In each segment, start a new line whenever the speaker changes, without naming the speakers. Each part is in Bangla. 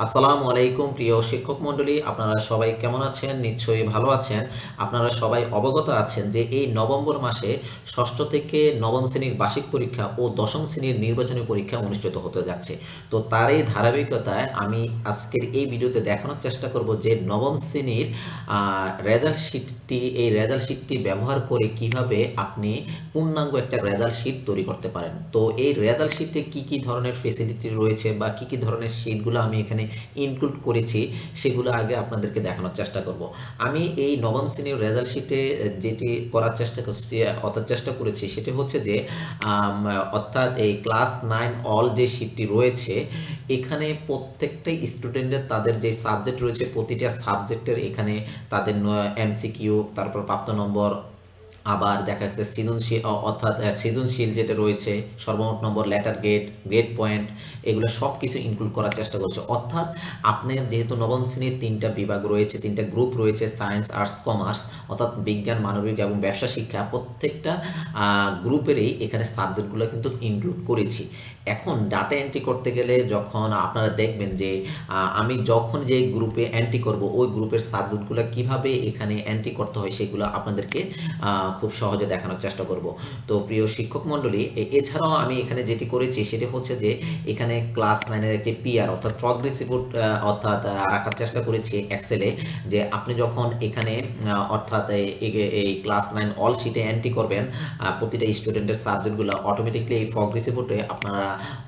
আসসালামু আলাইকুম প্রিয় শিক্ষক মণ্ডলী, আপনারা সবাই কেমন আছেন? নিশ্চয়ই ভালো আছেন। আপনারা সবাই অবগত আছেন যে এই নভেম্বর মাসে ষষ্ঠ থেকে নবম শ্রেণীর বার্ষিক পরীক্ষা ও দশম শ্রেণীর নির্বাচনী পরীক্ষা অনুষ্ঠিত হতে যাচ্ছে। তো তারই ধারাবাহিকতায় আমি আজকের এই ভিডিওতে দেখানোর চেষ্টা করব যে নবম শ্রেণীর রেজাল্ট শিটটি ব্যবহার করে কিভাবে আপনি পূর্ণাঙ্গ একটা রেজাল্ট শিট তৈরি করতে পারেন। তো এই রেজাল্ট শিটে কি কি ধরনের ফেসিলিটি রয়েছে বা কি কি ধরনের শিটগুলো আমি এখানে ইনক্লুড করেছি সেগুলো আগে আপনাদেরকে দেখানোর চেষ্টা করব। আমি এই নবম শ্রেণীর রেজাল্ট শিটে যেটি করার চেষ্টা করেছি সেটি হচ্ছে যে অর্থাৎ এই ক্লাস 9 অল যে শিটটি রয়েছে এখানে প্রত্যেকটা স্টুডেন্টের তাদের যে সাবজেক্ট রয়েছে প্রতিটা সাবজেক্টের এখানে তাদের এমসিকিউ, তারপর প্রাপ্ত নম্বর, আবার দেখা যাচ্ছে সৃজনশীল যেটা রয়েছে, সর্বমোট নম্বর, লেটার গ্রেড পয়েন্ট, এগুলো সব কিছু ইনক্লুড করার চেষ্টা করছে। অর্থাৎ আপনার যেহেতু নবম শ্রেণীর 3টা বিভাগ রয়েছে, 3টা গ্রুপ রয়েছে, সায়েন্স, আর্টস, কমার্স, অর্থাৎ বিজ্ঞান, মানবিক এবং ব্যবসা শিক্ষা, প্রত্যেকটা গ্রুপেরই এখানে সাবজেক্টগুলো কিন্তু ইনক্লুড করেছি। এখন ডাটা এন্ট্রি করতে গেলে যখন আপনারা দেখবেন যে আমি যখন যে গ্রুপে এন্ট্রি করব ওই গ্রুপের সাবজেক্টগুলো কিভাবে এখানে এন্ট্রি করতে হয় সেগুলো আপনাদেরকে খুব সহজে দেখানোর চেষ্টা করব। তো প্রিয় শিক্ষক মণ্ডলী, এছাড়াও আমি এখানে যেটি করেছি সেটি হচ্ছে যে এখানে ক্লাস 9-এর একটি পিআর অর্থাৎ প্রগ্রেস রিপোর্ট রাখার চেষ্টা করেছি এক্সেলে, যে আপনি যখন এখানে অর্থাৎ এই ক্লাস 9 অল শিটে এন্ট্রি করবেন প্রতিটা স্টুডেন্টের সাবজেক্টগুলো অটোমেটিকলি এই প্রগ্রেস রিপোর্টে আপনারা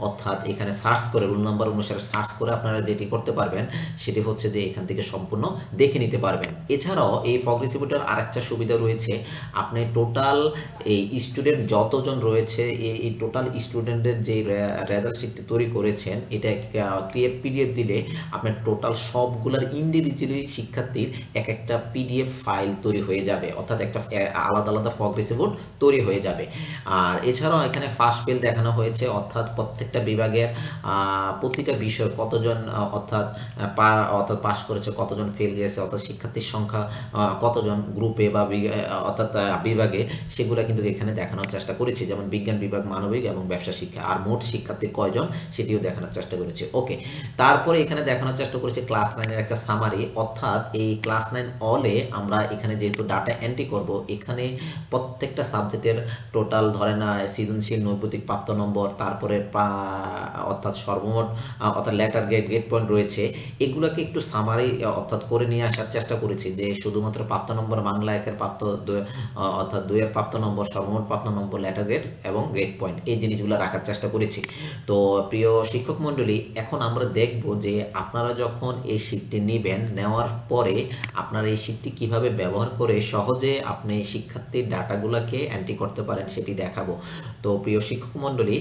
অর্থাৎ এখানে সার্চ করে রোল নাম্বার অনুসারে সার্চ করে আপনারা যেটি করতে পারবেন সেটি হচ্ছে যে এখান থেকে সম্পূর্ণ দেখে নিতে পারবেন। এছাড়াও এই প্রগ্রেস রিপোর্টের আরেকটা সুবিধা রয়েছে, আপনি টোটাল এই স্টুডেন্ট যতজন রয়েছে এই টোটাল স্টুডেন্টের যে রেজাল্ট শিটটি তৈরি করেছেন এটা ক্রিয়েট পিডিএফ দিলে আপনার টোটাল সবগুলার ইন্ডিভিজুয়ালি শিক্ষার্থীর এক একটা পিডিএফ ফাইল তৈরি হয়ে যাবে, অর্থাৎ একটা আলাদা আলাদা প্রগ্রেস রিপোর্ট তৈরি হয়ে যাবে। আর এছাড়াও এখানে ফার্স্ট ফেল দেখানো হয়েছে, অর্থাৎ প্রত্যেকটা বিভাগের প্রতিটা বিষয় কতজন অর্থাৎ পাস করেছে, কতজন ফেল গেছে, অর্থাৎ শিক্ষার্থীর সংখ্যা কতজন গ্রুপে বা অর্থাৎ বিভাগে, সেগুলো কিন্তু এখানে দেখানোর চেষ্টা করেছি। যেমন বিজ্ঞান বিভাগ, মানবিক এবং ব্যবসা শিক্ষা, আর মোট শিক্ষার্থী কয়জন সেটিও দেখানোর চেষ্টা করেছি। ওকে, তারপরে এখানে দেখানোর চেষ্টা করেছি ক্লাস 9-এর একটা সামারি, অর্থাৎ এই ক্লাস 9 অলে আমরা এখানে যেহেতু ডাটা এন্ট্রি করব এখানে প্রত্যেকটা সাবজেক্টের টোটাল ধরেন সৃজনশীল, নৈপুতিক, প্রাপ্ত নম্বর, তারপরে অর্থাৎ সর্বমোট অর্থাৎ লেটার গ্রেড পয়েন্ট রয়েছে, এগুলোকে একটু সামারি অর্থাৎ করে নিয়ে আসার চেষ্টা করেছি, যে শুধুমাত্র প্রাপ্ত নম্বর, বাংলা একের অর্থাৎ 2-এর প্রাপ্ত নম্বর, সর্বমোট প্রাপ্ত নম্বর, লেটার গ্রেড এবং গ্রেড পয়েন্ট, এই জিনিসগুলো রাখার চেষ্টা করেছি। তো প্রিয় শিক্ষক মণ্ডলী, এখন আমরা দেখব যে আপনারা যখন এই শিটটি নেবেন, নেওয়ার পরে আপনারা এই শিটটি কিভাবে ব্যবহার করে সহজে আপনি শিক্ষার্থীর ডাটাগুলোকে এন্ট্রি করতে পারেন সেটি দেখাবো। তো প্রিয় শিক্ষক মণ্ডলী,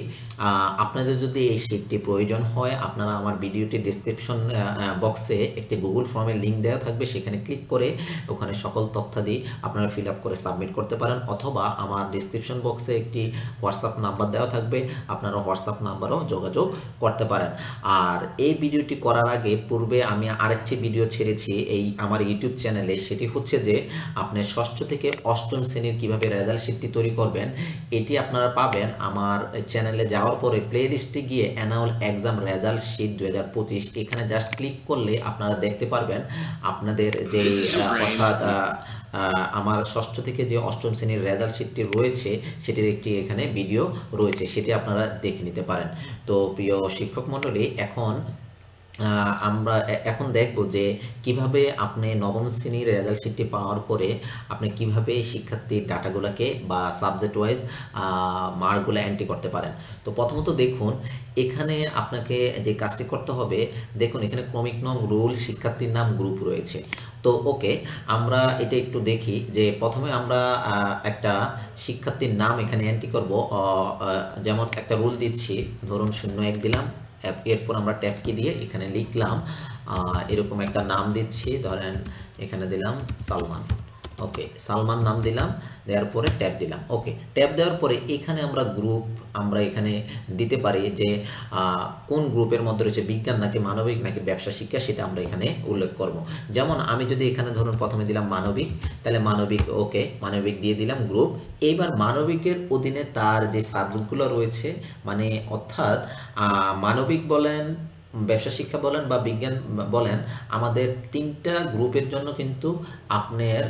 আপনাদের যদি এই শিটটি প্রয়োজন হয় আপনারা আমার ভিডিওটি ডেসক্রিপশন বক্সে একটি গুগল ফর্মের লিঙ্ক দেওয়া থাকবে, সেখানে ক্লিক করে ওখানে সকল তথ্যাদি আপনারা ফিল আপ করে সাবমিট করতে পারেন, অথবা আমার ডেসক্রিপশন বক্সে একটি হোয়াটসঅ্যাপ নাম্বার দেওয়া থাকবে, আপনারা হোয়াটসঅ্যাপ নাম্বারও যোগাযোগ করতে পারেন। আর এই ভিডিওটি করার আগে পূর্বে আমি আরেকটি ভিডিও ছেড়েছি এই আমার ইউটিউব চ্যানেলে, সেটি হচ্ছে যে আপনি ষষ্ঠ থেকে অষ্টম শ্রেণীর কিভাবে রেজাল্ট শিটটি তৈরি করবেন, এটি আপনারা পাবেন আমার চ্যানেলে যাওয়ার পরে প্লে লিস্টে গিয়ে অ্যানুয়াল এক্সাম রেজাল্ট শিট 2025, এখানে জাস্ট ক্লিক করলে আপনারা দেখতে পারবেন আপনাদের যে অর্থাৎ আমার ষষ্ঠ থেকে যে অষ্টম শ্রেণীর রেজাল্ট শিটটি রয়েছে সেটির একটি এখানে ভিডিও রয়েছে, সেটি আপনারা দেখে নিতে পারেন। তো প্রিয় শিক্ষক মণ্ডলী, আমরা এখন দেখব যে কিভাবে আপনি নবম শ্রেণীর রেজাল্ট শিটটি পাওয়ার পরে আপনি কিভাবে শিক্ষার্থীর ডাটাগুলোকে বা সাবজেক্ট ওয়াইজ মার্কগুলো এন্ট্রি করতে পারেন। তো প্রথমত দেখুন, এখানে আপনাকে যে কাজটি করতে হবে, দেখুন এখানে ক্রমিক নাম, রোল, শিক্ষার্থীর নাম, গ্রুপ রয়েছে। তো ওকে, আমরা এটা একটু দেখি যে প্রথমে আমরা একটা শিক্ষার্থীর নাম এখানে এন্ট্রি করব। যেমন একটা রুল দিচ্ছি, ধরুন 01 দিলাম, এরপর আমরা ট্যাব কি দিয়ে এখানে লিখলাম এরকম একটা নাম দিচ্ছি, ধরেন এখানে দিলাম সালমান। ওকে, সালমান নাম দিলাম, দেওয়ার পরে ট্যাব দিলাম। ওকে, ট্যাব দেওয়ার পরে এখানে আমরা গ্রুপ আমরা এখানে দিতে পারি যে কোন গ্রুপের মধ্যে রয়েছে, বিজ্ঞান নাকি মানবিক নাকি ব্যবসা শিক্ষা, সেটা আমরা এখানে উল্লেখ করব। যেমন আমি যদি এখানে ধরুন প্রথমে দিলাম মানবিক, তাহলে মানবিক, ওকে মানবিক দিয়ে দিলাম গ্রুপ। এইবার মানবিকের অধীনে তার যে সাবজেক্টগুলো রয়েছে, মানে অর্থাৎ মানবিক বলেন, ব্যবসা শিক্ষা বলেন বা বিজ্ঞান বলেন, আমাদের 3টা গ্রুপের জন্য কিন্তু আপনার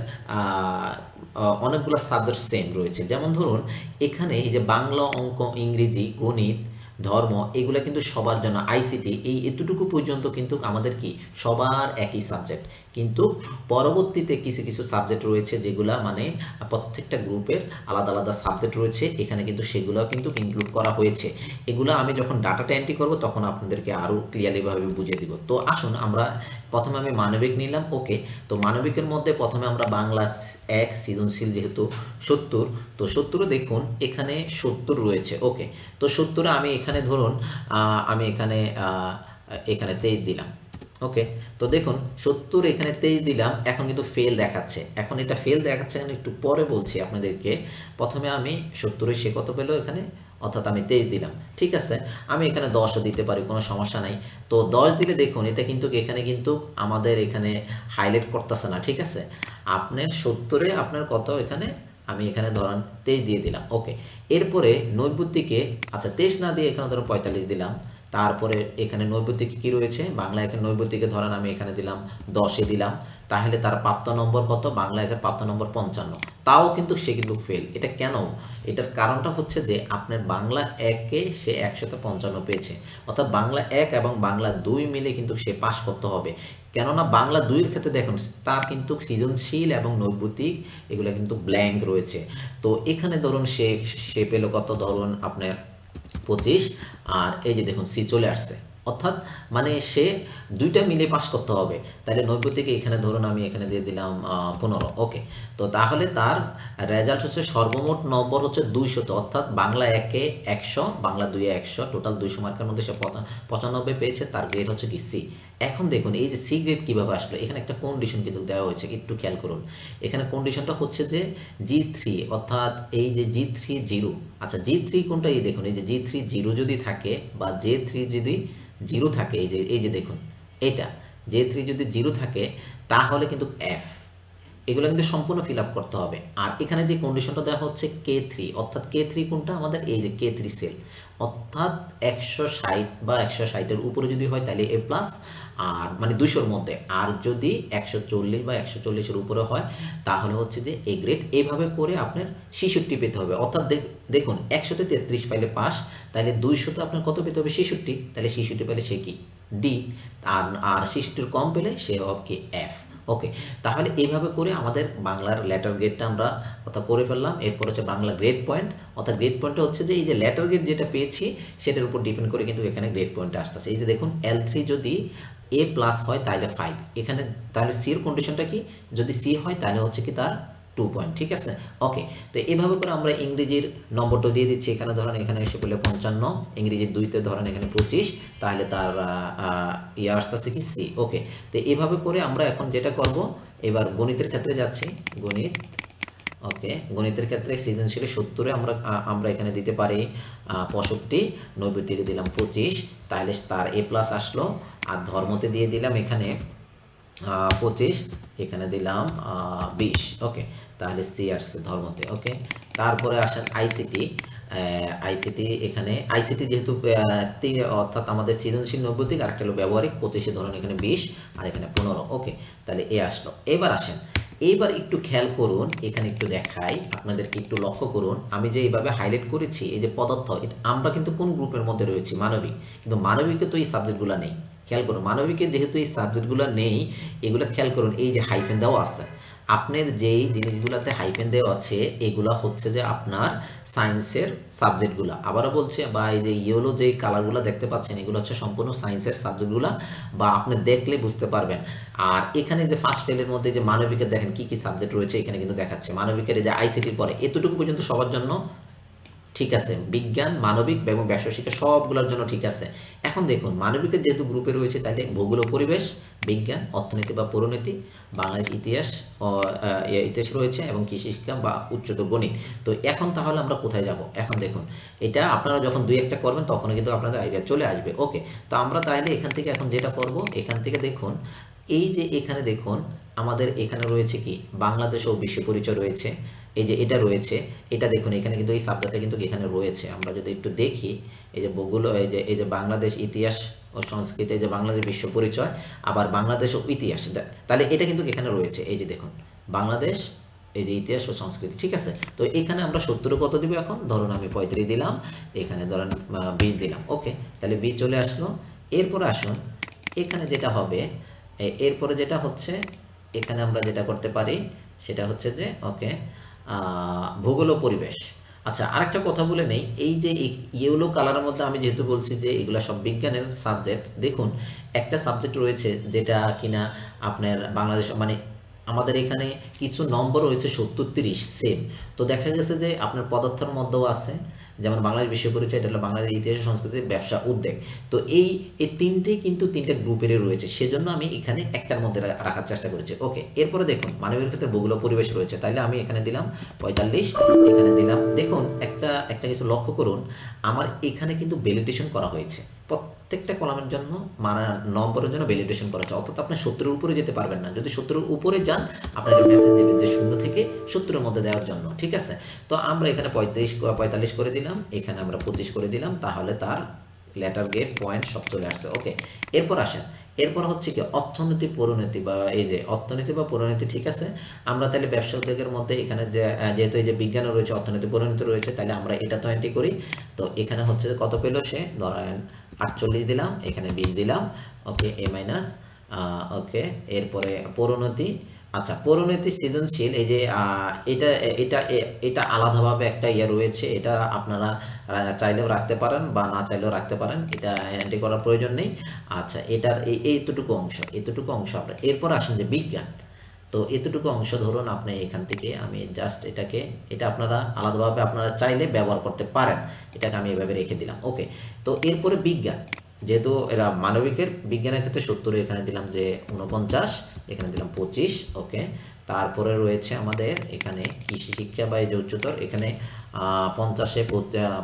অনেকগুলো সাবজেক্ট সেম রয়েছে। যেমন ধরুন এখানে এই যে বাংলা, অঙ্ক, ইংরেজি, গণিত, ধর্ম, এগুলো কিন্তু সবার জন্য, আইসিটি এই এতটুকু পর্যন্ত কিন্তু আমাদের কি সবার একই সাবজেক্ট। কিন্তু পরবর্তীতে কিছু কিছু সাবজেক্ট রয়েছে যেগুলা মানে প্রত্যেকটা গ্রুপের আলাদা আলাদা সাবজেক্ট রয়েছে, এখানে কিন্তু সেগুলোও কিন্তু ইনক্লুড করা হয়েছে। এগুলো আমি যখন ডাটাটা এন্ট্রি করব তখন আপনাদেরকে আরও ক্লিয়ারলিভাবে বুঝিয়ে দিব। তো আসুন আমরা প্রথমে আমি মানবিক নিলাম। ওকে, তো মানবিকের মধ্যে প্রথমে আমরা বাংলা 1 সৃজনশীল যেহেতু 70, তো 70 দেখুন এখানে 70 রয়েছে। ওকে, তো 70 আমি এখানে ধরুন আমি এখানে এখানে 23 দিলাম। ওকে, তো দেখুন 70 এখানে 23 দিলাম, এখন কিন্তু ফেল দেখাচ্ছে। এখন এটা ফেল দেখাচ্ছে আমি একটু পরে বলছি আপনাদেরকে। প্রথমে আমি 70 সে কত পেলো এখানে, অর্থাৎ আমি 23 দিলাম। ঠিক আছে, আমি এখানে 10ও দিতে পারি, কোনো সমস্যা নাই। তো 10 দিলে দেখুন এটা কিন্তু এখানে কিন্তু আমাদের এখানে হাইলাইট করতেছে না। ঠিক আছে, আপনার 70-এ আপনার কত এখানে, আমি এখানে ধরেন 23 দিয়ে দিলাম। ওকে, এরপরে 90 থেকে, আচ্ছা 23 না দিয়ে এখানে ধরো 45 দিলাম। তারপরে এখানে 90 থেকে কী রয়েছে, বাংলা এখানে 90 থেকে ধরেন আমি এখানে দিলাম 10-এ দিলাম, তাহলে তার প্রাপ্ত নম্বর কত, বাংলা একের প্রাপ্ত নম্বর 55। তাও কিন্তু সে কিন্তু ফেল। এটা কেন, এটার কারণটা হচ্ছে যে আপনার বাংলা 1-এ সে 155 পেয়েছে, অর্থাৎ বাংলা 1 এবং বাংলা 2 মিলে কিন্তু সে পাস করতে হবে। কেননা বাংলা 2-এর ক্ষেত্রে দেখুন তার কিন্তু সৃজনশীল এবং নৈর্ব্যক্তিক এগুলো কিন্তু ব্ল্যাঙ্ক রয়েছে। তো এখানে ধরুন সে পেল কত, ধরুন আপনার 25, আর এই যে দেখুন সি চলে আসছে, অর্থাৎ মানে সে 2টা মিলে পাস করতে হবে। তাহলে 90 থেকে এখানে ধরুন আমি এখানে দিয়ে দিলাম 15। ওকে, তো তাহলে তার রেজাল্ট হচ্ছে সর্বমোট নম্বর হচ্ছে 200, অর্থাৎ বাংলা 1-এ 100, বাংলা 2-এ 100, টোটাল 200 মার্কের মধ্যে সে 95 পেয়েছে। তার গ্রেড হচ্ছে কি সি। এখন দেখুন এই যে সি গ্রেড কীভাবে আসলো, এখানে একটা কন্ডিশন কিন্তু দেওয়া হয়েছে, একটু খেয়াল করুন। এখানে কন্ডিশনটা হচ্ছে যে G3, অর্থাৎ এই যে G3 0, আচ্ছা G3 কোনটা, এই দেখুন এই যে G3 0 যদি থাকে বা J3 যদি 0 থাকে, এই যে দেখুন এটা J3 যদি 0 থাকে তাহলে কিন্তু F, এগুলো কিন্তু সম্পূর্ণ ফিল আপ করতে হবে। আর এখানে যে কন্ডিশনটা দেওয়া হচ্ছে K3, অর্থাৎ K3 কোনটা আমাদের, এই যে K3 সেল, অর্থাৎ 160 বা 160-এর উপরে যদি হয় তাহলে A প্লাস, আর মানে 200-র মধ্যে, আর যদি 140 বা 140-এর উপরে হয় তাহলে হচ্ছে যে এ গ্রেড। এইভাবে করে আপনার 66 পেতে হবে, অর্থাৎ দেখুন 100-তে 33 পাইলে পাস, তাহলে 200-তে আপনার কত পেতে হবে, 66, তাহলে 66 পেলে সে কি ডি, আর 66-এর কম পেলে সে হবে কি এফ। ওকে, তাহলে এইভাবে করে আমাদের বাংলার লেটার গ্রেডটা আমরা অর্থাৎ করে ফেললাম। এরপর হচ্ছে বাংলা গ্রেড পয়েন্ট, অর্থাৎ গ্রেড পয়েন্টটা হচ্ছে যে এই যে লেটার গ্রেড যেটা পেয়েছি সেটার উপর ডিপেন্ড করে কিন্তু এখানে গ্রেড পয়েন্টটা আসতেছে। এই যে দেখুন L3 যদি A প্লাস হয় তাহলে 5, এখানে তাহলে সি এর কন্ডিশনটা কি, যদি সি হয় তাহলে হচ্ছে কি তার 2 পয়েন্ট। ঠিক আছে, ওকে, তো এইভাবে করে আমরা ইংরেজির নম্বরটা দিয়ে দিচ্ছি। এখানে ধরেন এখানে এসে বলে 55, ইংরেজির 2-তে ধরেন এখানে 25, তাহলে তার ইয়ে আসতেছে কি সি। ওকে, তো এইভাবে করে আমরা এখন যেটা করব, এবার গণিতের ক্ষেত্রে যাচ্ছি। গণিত, ওকে, গণিতের ক্ষেত্রে সৃজনশীল 70-এ আমরা এখানে দিতে পারি 65, 90 থেকে দিলাম 25, তাহলে তার এ প্লাস আসলো। আর ধর্মতে দিয়ে দিলাম এখানে 25, এখানে দিলাম 20। ওকে, তাহলে সি আসছে ধর্মতে। ওকে, তারপরে আসেন আইসিটি। আইসিটি, এখানে আইসিটি যেহেতু অর্থাৎ আমাদের সৃজনশীল 90 থেকে, আরেকটা হলো ব্যবহারিক 25-এ ধরুন এখানে 20 আর এখানে 15। ওকে, তাহলে এ আসলো। এবার আসেন, এইবার একটু খেয়াল করুন, এখানে একটু দেখাই আপনাদেরকে, একটু লক্ষ্য করুন। আমি যে এইভাবে হাইলাইট করেছি এই যে পদার্থ, আমরা কিন্তু কোন গ্রুপের মধ্যে রয়েছি, মানবিক, কিন্তু মানবিকে তো এই সাবজেক্টগুলো নেই। খেয়াল করুন মানবিকে যেহেতু এই সাবজেক্টগুলো নেই, এগুলো খেয়াল করুন, এই যে হাইফেন দেওয়া আছে, আপনার যেই জিনিসগুলোতে হাইফেন দেওয়া আছে এগুলো হচ্ছে যে আপনার সায়েন্সের সাবজেক্টগুলো। আবারও বলছে, বা এই যে ইয়েলো যেই কালারগুলো দেখতে পাচ্ছেন এগুলো হচ্ছে সম্পূর্ণ সায়েন্সের সাবজেক্টগুলো, বা আপনি দেখলে বুঝতে পারবেন। আর এখানে যে ফার্স্ট ফেলের মধ্যে যে মানবিকের দেখেন কি কি সাবজেক্ট রয়েছে, এখানে কিন্তু দেখাচ্ছে মানবিকের যে আইসিটির পরে এতটুকু পর্যন্ত সবার জন্য ঠিক আছে, বিজ্ঞান, মানবিক এবং ব্যবসা শিক্ষা সবগুলোর জন্য ঠিক আছে। এখন দেখুন মানবিকের যেহেতু গ্রুপে রয়েছে তাহলে ভূগোল ও পরিবেশ, বিজ্ঞান, অর্থনীতি বা পরিণতি, বাংলাদেশ ইতিহাস ইতিহাস রয়েছে, এবং কৃষি শিক্ষা বা উচ্চতর গণিত। তো এখন তাহলে আমরা কোথায় যাব, এখন দেখুন এটা আপনারা যখন 2-1টা করবেন তখন কিন্তু আপনাদের আইডিয়া চলে আসবে। ওকে, তো আমরা তাহলে এখান থেকে এখন যেটা করব, এখান থেকে দেখুন এই যে এখানে দেখুন আমাদের এখানে রয়েছে কি বাংলাদেশ ও বিশ্ব পরিচয় রয়েছে, এই যে এটা রয়েছে, এটা দেখুন এখানে কিন্তু এই সাবজেক্টটা কিন্তু এখানে রয়েছে। আমরা যদি একটু দেখি, এই যে ভূগোল, এই যে বাংলাদেশ ইতিহাস ও সংস্কৃতি, যে বাংলাদেশ বিশ্ব পরিচয়, আবার বাংলাদেশ ও ইতিহাস, তাহলে এটা কিন্তু এখানে রয়েছে। এই যে দেখুন বাংলাদেশ, এই যে ইতিহাস ও সংস্কৃতি, ঠিক আছে। তো এখানে আমরা 70 কত দিব এখন, ধরুন আমি 35 দিলাম, এখানে ধরেন 20 দিলাম। ওকে, তাহলে 20 চলে আসলো। এরপরে আসুন এখানে যেটা হবে, এরপরে যেটা হচ্ছে এখানে আমরা যেটা করতে পারি সেটা হচ্ছে যে ওকে, ভূগোল ও পরিবেশ। আচ্ছা, আরেকটা কথা বলে নেই, এই যে ইয়েলো কালারের মধ্যে আমি যেহেতু বলছি যে এগুলো সব বিজ্ঞানের সাবজেক্ট, দেখুন একটা সাবজেক্ট রয়েছে যেটা কিনা আপনার বাংলাদেশ, মানে আমাদের এখানে কিছু নম্বর রয়েছে 70, 30 সেম। তো দেখা গেছে যে আপনার পদার্থের মধ্যেও আছে, যেমন বাংলাদেশ বিশ্ব পরিচয়, এটা হলো বাংলাদেশ ইতিহাস, সংস্কৃতি, ব্যবসা, উদ্যোগ। তো এই তিনটেই কিন্তু তিনটে গ্রুপেরই রয়েছে, সেজন্য আমি এখানে একটার মধ্যে রাখার চেষ্টা করেছি। ওকে, এরপরে দেখুন মানবিক ক্ষেত্রে ভূগোল ও পরিবেশ রয়েছে, তাইলে আমি এখানে দিলাম 45, এখানে দিলাম। দেখুন একটা কিছু লক্ষ্য করুন, আমার এখানে কিন্তু ভ্যালিডেশন করা হয়েছে, প্রত্যেকটা কলামের জন্য নম্বরের জন্য ভ্যালিডেশন করা হচ্ছে। অর্থাৎ আপনি 70-এর উপরে যেতে পারবেন না, যদি 70-এর উপরে যান আপনাকে মেসেজ দেবে যে 0 থেকে 70-এর মধ্যে দেওয়ার জন্য, ঠিক আছে। তো আমরা এখানে 45 করে দিলাম, এখানে আমরা 25 করে দিলাম, তাহলে তার লেটার গ্রেড পয়েন্ট সব চলে আসছে। ওকে, এরপর আসেন, এরপর হচ্ছে কি অর্থনীতি পরিণতি, বা এই যে অর্থনীতি বা পরিণতি, ঠিক আছে। আমরা তাহলে ব্যবসা উদ্যোগের মধ্যে এখানে যেহেতু এই যে বিজ্ঞান রয়েছে, অর্থনীতি পরিণতি রয়েছে, তাহলে আমরা এটা তো এন্ট্রি করি। তো এখানে হচ্ছে কত পেলো সে, ধরেন 48 দিলাম, এখানে 20 দিলাম। ওকে, এ মাইনাস। ওকে, এরপরে পরিণতি। আচ্ছা, পরিণতি সৃজনশীল, এই যে এটা এটা এটা আলাদাভাবে একটা ইয়ে রয়েছে, এটা আপনারা চাইলেও রাখতে পারেন বা না চাইলেও রাখতে পারেন, এটা এন্ট্রি করার প্রয়োজন নেই। আচ্ছা, এটার এতটুকু অংশ আপনার। এরপর আসেন যে বিজ্ঞান, তো এতটুকু অংশ ধরুন আপনি এখান থেকে, আমি জাস্ট এটা আপনারা আলাদাভাবে আপনারা চাইলে ব্যবহার করতে পারেন, এটাকে আমি এভাবে রেখে দিলাম। ওকে, তো এরপরে বিজ্ঞান, যেহেতু এরা মানবিকের, বিজ্ঞানের ক্ষেত্রে 70, এখানে দিলাম যে 49, এখানে দিলাম 25। ওকে, তারপরে রয়েছে আমাদের এখানে কৃষি শিক্ষা বা এই যে উচ্চতর, এখানে 50-এ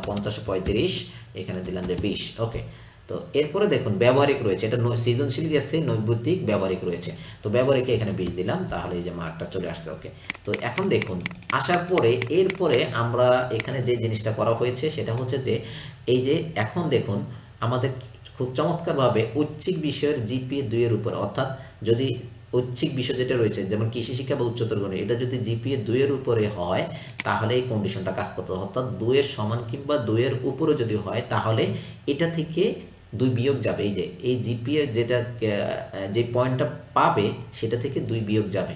35, এখানে দিলাম যে 20। ওকে, তো এরপরে দেখুন ব্যবহারিক রয়েছে, এটা সৃজনশীল গেছে, নৈর্ব্যক্তিক, ব্যবহারিক রয়েছে। তো ব্যবহারিকে এখানে 20 দিলাম, তাহলে এই যে মার্কটা চলে আসছে। ওকে, তো এখন দেখুন আসার পরে এরপরে আমরা এখানে যে জিনিসটা করা হয়েছে সেটা হচ্ছে যে এই যে এখন দেখুন আমাদের খুব চমৎকারভাবে ঐচ্ছিক বিষয়ের জিপিএ 2 এর উপরে, অর্থাৎ যদি ঐচ্ছিক বিষয় যেটা রয়েছে যেমন কৃষি শিক্ষা বা উচ্চতর গণিত, এটা যদি জিপিএ 2 এর উপরে হয় তাহলে এই কন্ডিশনটা কাজ করতে হবে, অর্থাৎ 2 এর সমান কিংবা 2 এর উপরে যদি হয় তাহলে এটা থেকে 2 বিয়োগ যাবে। এই যে এই জিপিএ যেটা যে পয়েন্টটা পাবে সেটা থেকে 2 বিয়োগ যাবে।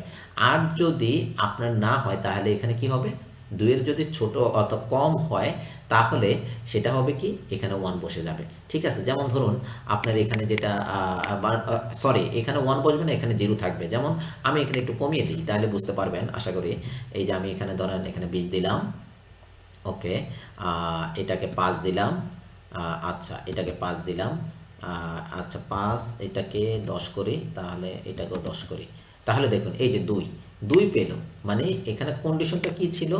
আর যদি আপনার না হয় তাহলে এখানে কি হবে, 2 এর যদি ছোট অথবা কম হয় তাহলে সেটা হবে কি, এখানে 1 বসে যাবে, ঠিক আছে। যেমন ধরুন আপনার এখানে যেটা সরি, এখানে 1 বসবে না, এখানে 0 থাকবে। যেমন আমি এখানে একটু কমিয়ে দিই তাহলে বুঝতে পারবেন আশা করি। এই যে আমি এখানে ধরেন এখানে 20 দিলাম। ওকে, এটাকে 5 দিলাম। আচ্ছা, এটাকে 5 দিলাম। আচ্ছা 5, এটাকে 10 করি, তাহলে এটাকেও 10 করি। তাহলে দেখুন এই যে 2 পেল, মানে এখানে কন্ডিশনটা কি ছিল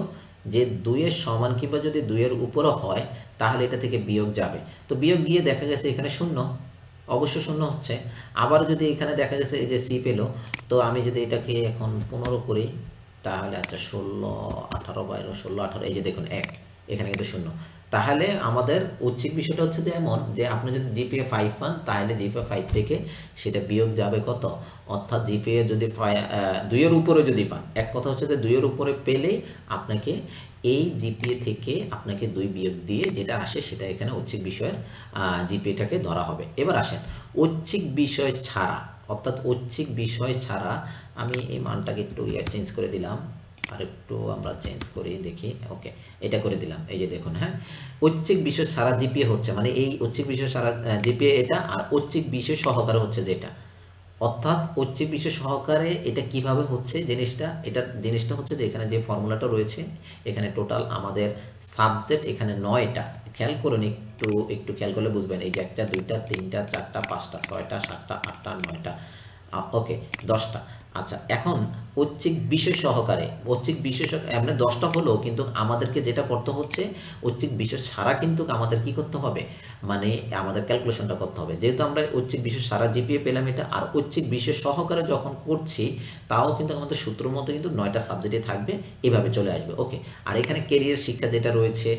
যে 2 এর সমান কিংবা যদি 2 এর উপরে হয় তাহলে এটা থেকে বিয়োগ যাবে। তো বিয়োগ গিয়ে দেখা গেছে এখানে 0, অবশ্য 0 হচ্ছে। আবার যদি এখানে দেখা গেছে এই যে সি পেল, তো আমি যদি এটাকে এখন 15 করি তাহলে আচ্ছা 16, 18, 22, 16, 18, এই যে দেখুন 1, এখানে কিন্তু 0। তাহলে আমাদের ঐচ্ছিক বিষয়টা হচ্ছে যে এমন যে আপনি যদি জিপিএ 5 পান তাহলে জিপিএ 5 থেকে সেটা বিয়োগ যাবে কত, অর্থাৎ জিপিএ যদি 2 এর উপরে যদি পান, এক কথা হচ্ছে যে 2 এর উপরে পেলেই আপনাকে এই জিপিএ থেকে আপনাকে 2 বিয়োগ দিয়ে যেটা আসে সেটা এখানে ঐচ্ছিক বিষয়ের জিপিএটাকে ধরা হবে। এবার আসেন ঐচ্ছিক বিষয় ছাড়া, অর্থাৎ ঐচ্ছিক বিষয় ছাড়া, আমি এই মানটাকে একটু চেঞ্জ করে দিলাম, আর একটু আমরা চেঞ্জ করি দেখি। ওকে, এটা করে দিলাম, এই যে দেখুন। হ্যাঁ, ঐচ্ছিক বিষয় ছাড়া জিপিএ হচ্ছে, মানে এই ঐচ্ছিক বিষয় ছাড়া জিপিএ এটা, আর ঐচ্ছিক বিষয় সহকারে হচ্ছে যেটা, অর্থাৎ ঐচ্ছিক বিষয় সহকারে এটা কিভাবে হচ্ছে জিনিসটা হচ্ছে যে এখানে যে ফর্মুলাটা রয়েছে, এখানে টোটাল আমাদের সাবজেক্ট এখানে 9টা, খেয়াল করুন, একটু খেয়াল করলে বুঝবেন। এই যে 1টা 2টা 3টা 4টা 5টা 6টা 7টা 8টা 9টা, ওকে 10টা। আচ্ছা, এখন ঐচ্ছিক বিষয় সহকারে, ঐচ্ছিক বিষয় এমনি 10টা হলেও কিন্তু আমাদেরকে যেটা করতে হচ্ছে ঐচ্ছিক বিষয় ছাড়া কিন্তু আমাদের কি করতে হবে, মানে আমাদের ক্যালকুলেশনটা করতে হবে। যেহেতু আমরা ঐচ্ছিক বিষয় সারা জিপিএ পেলাম এটা, আর ঐচ্ছিক বিষয় সহকারে যখন করছি তাও কিন্তু আমাদের সূত্র মতো কিন্তু 9টা সাবজেক্টে থাকবে, এভাবে চলে আসবে। ওকে, আর এখানে কেরিয়ার শিক্ষা যেটা রয়েছে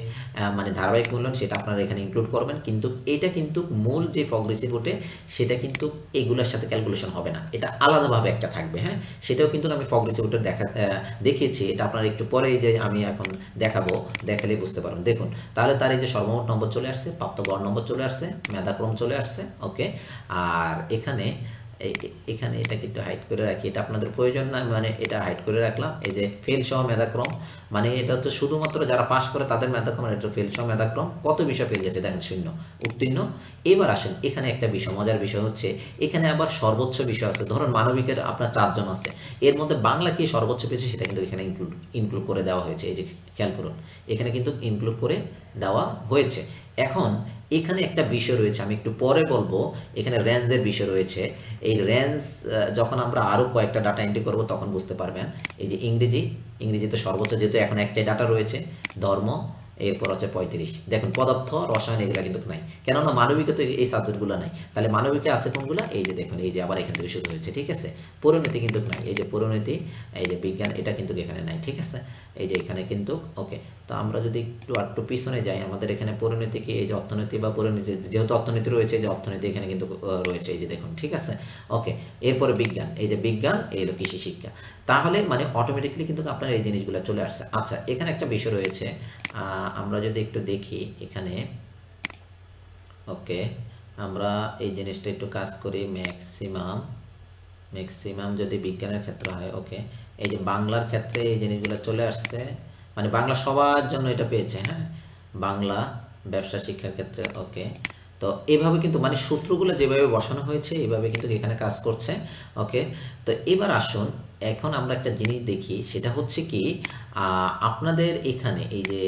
মানে ধারাবাহিক মূল্যায়ন, সেটা আপনারা এখানে ইনক্লুড করবেন। কিন্তু এটা কিন্তু মূল যে প্রগ্রেসিভ ওঠে সেটা কিন্তু এগুলোর সাথে ক্যালকুলেশন হবে না, এটা আলাদাভাবে একটা থাকবে। হ্যাঁ, সেটাও কিন্তু আমি প্রগ্রেসিভ ওঠে দেখিয়েছি, এটা আপনারা একটু পরে যে আমি এখন দেখাবো, দেখালেই বুঝতে পারবেন। দেখুন তাহলে তার এই যে সর্বমোট নম্বর চলে আসছে, প্রাপ্ত গড় নম্বর চলে আসছে, মেধাক্রম চলে আসছে। ওকে, আর এখানে এখানে এটাকে একটু হাইড করে রাখি, এটা আপনাদের প্রয়োজন না, মানে এটা হাইড করে রাখলাম। এই যে ফেল সহ মেধাক্রম, মানে এটা হচ্ছে শুধুমাত্র যারা পাশ করে তাদের মেধাক্রম, এটা ফেল সহ মেধাক্রম। কত বিষয় ফেল গেছে দেখেন, 0 উত্তীর্ণ। এবার আসেন এখানে একটা বিষয়, মজার বিষয় হচ্ছে এখানে আবার সর্বোচ্চ বিষয় আছে। ধরুন মানবিকের আপনার 4 জন আছে, এর মধ্যে বাংলা কি সর্বোচ্চ পেয়েছে সেটা কিন্তু এখানে ইনক্লুড করে দেওয়া হয়েছে। এই যে খেয়াল করুন, এখানে কিন্তু ইনক্লুড করে দেওয়া হয়েছে। এখন এখানে একটা বিষয় রয়েছে, আমি একটু পরে বলবো, এখানে রেঞ্জের বিষয় রয়েছে। এই রেঞ্জ যখন আমরা আরও কয়েকটা ডাটা এন্ট্রি করব তখন বুঝতে পারবেন। এই যে ইংরেজিতে সর্বোচ্চ, যেহেতু এখন একটাই ডাটা রয়েছে, ধর্ম, এরপর হচ্ছে 35। দেখুন পদার্থ, রসায়ন এগুলো কিন্তু নাই, কেননা মানবিকে তো এই সাবজেক্টগুলো নাই। তাহলে মানবিকে আছে কোনগুলো, এই যে দেখুন, এই যে আবার এখান থেকে শুরু হয়েছে। ঠিক আছে, পরিণতি কিন্তু নাই, এই যে পরিণতি, এই যে বিজ্ঞান, এটা কিন্তু এখানে নাই। ঠিক আছে, এই যে এখানে কিন্তু। ওকে, তো আমরা যদি একটু পিছনে যাই, আমাদের এখানে পরিণতি কি, এই যে অর্থনীতি বা পরিণতি, যেহেতু অর্থনীতি রয়েছে, এই যে অর্থনীতি এখানে কিন্তু রয়েছে, এই যে দেখুন। ঠিক আছে, ওকে, এরপরে বিজ্ঞান, এই যে বিজ্ঞান, এই হলো কৃষি শিক্ষা। তাহলে মানে অটোমেটিকলি কিন্তু আপনার এই জিনিসগুলো চলে আসছে। আচ্ছা, এখানে একটা বিষয় রয়েছে, আমরা যদি একটু দেখি এখানে। ওকে, আমরা এই জিনিসটা একটু কাজ করি। ম্যাক্সিমাম যদি বিজ্ঞানের ক্ষেত্রে হয়, ওকে, এই যে বাংলার ক্ষেত্রে এই জিনিসগুলো চলে আসছে, মানে বাংলা সবার জন্য এটা পেয়েছে। হ্যাঁ, বাংলা ব্যবসা শিক্ষার ক্ষেত্রে। ওকে, তো এভাবে কিন্তু মানে সূত্রগুলো যেভাবে বসানো হয়েছে এইভাবে কিন্তু এখানে কাজ করছে। ওকে, তো এবার আসুন, এখন আমরা একটা জিনিস দেখি, সেটা হচ্ছে কি আপনাদের এখানে এই যে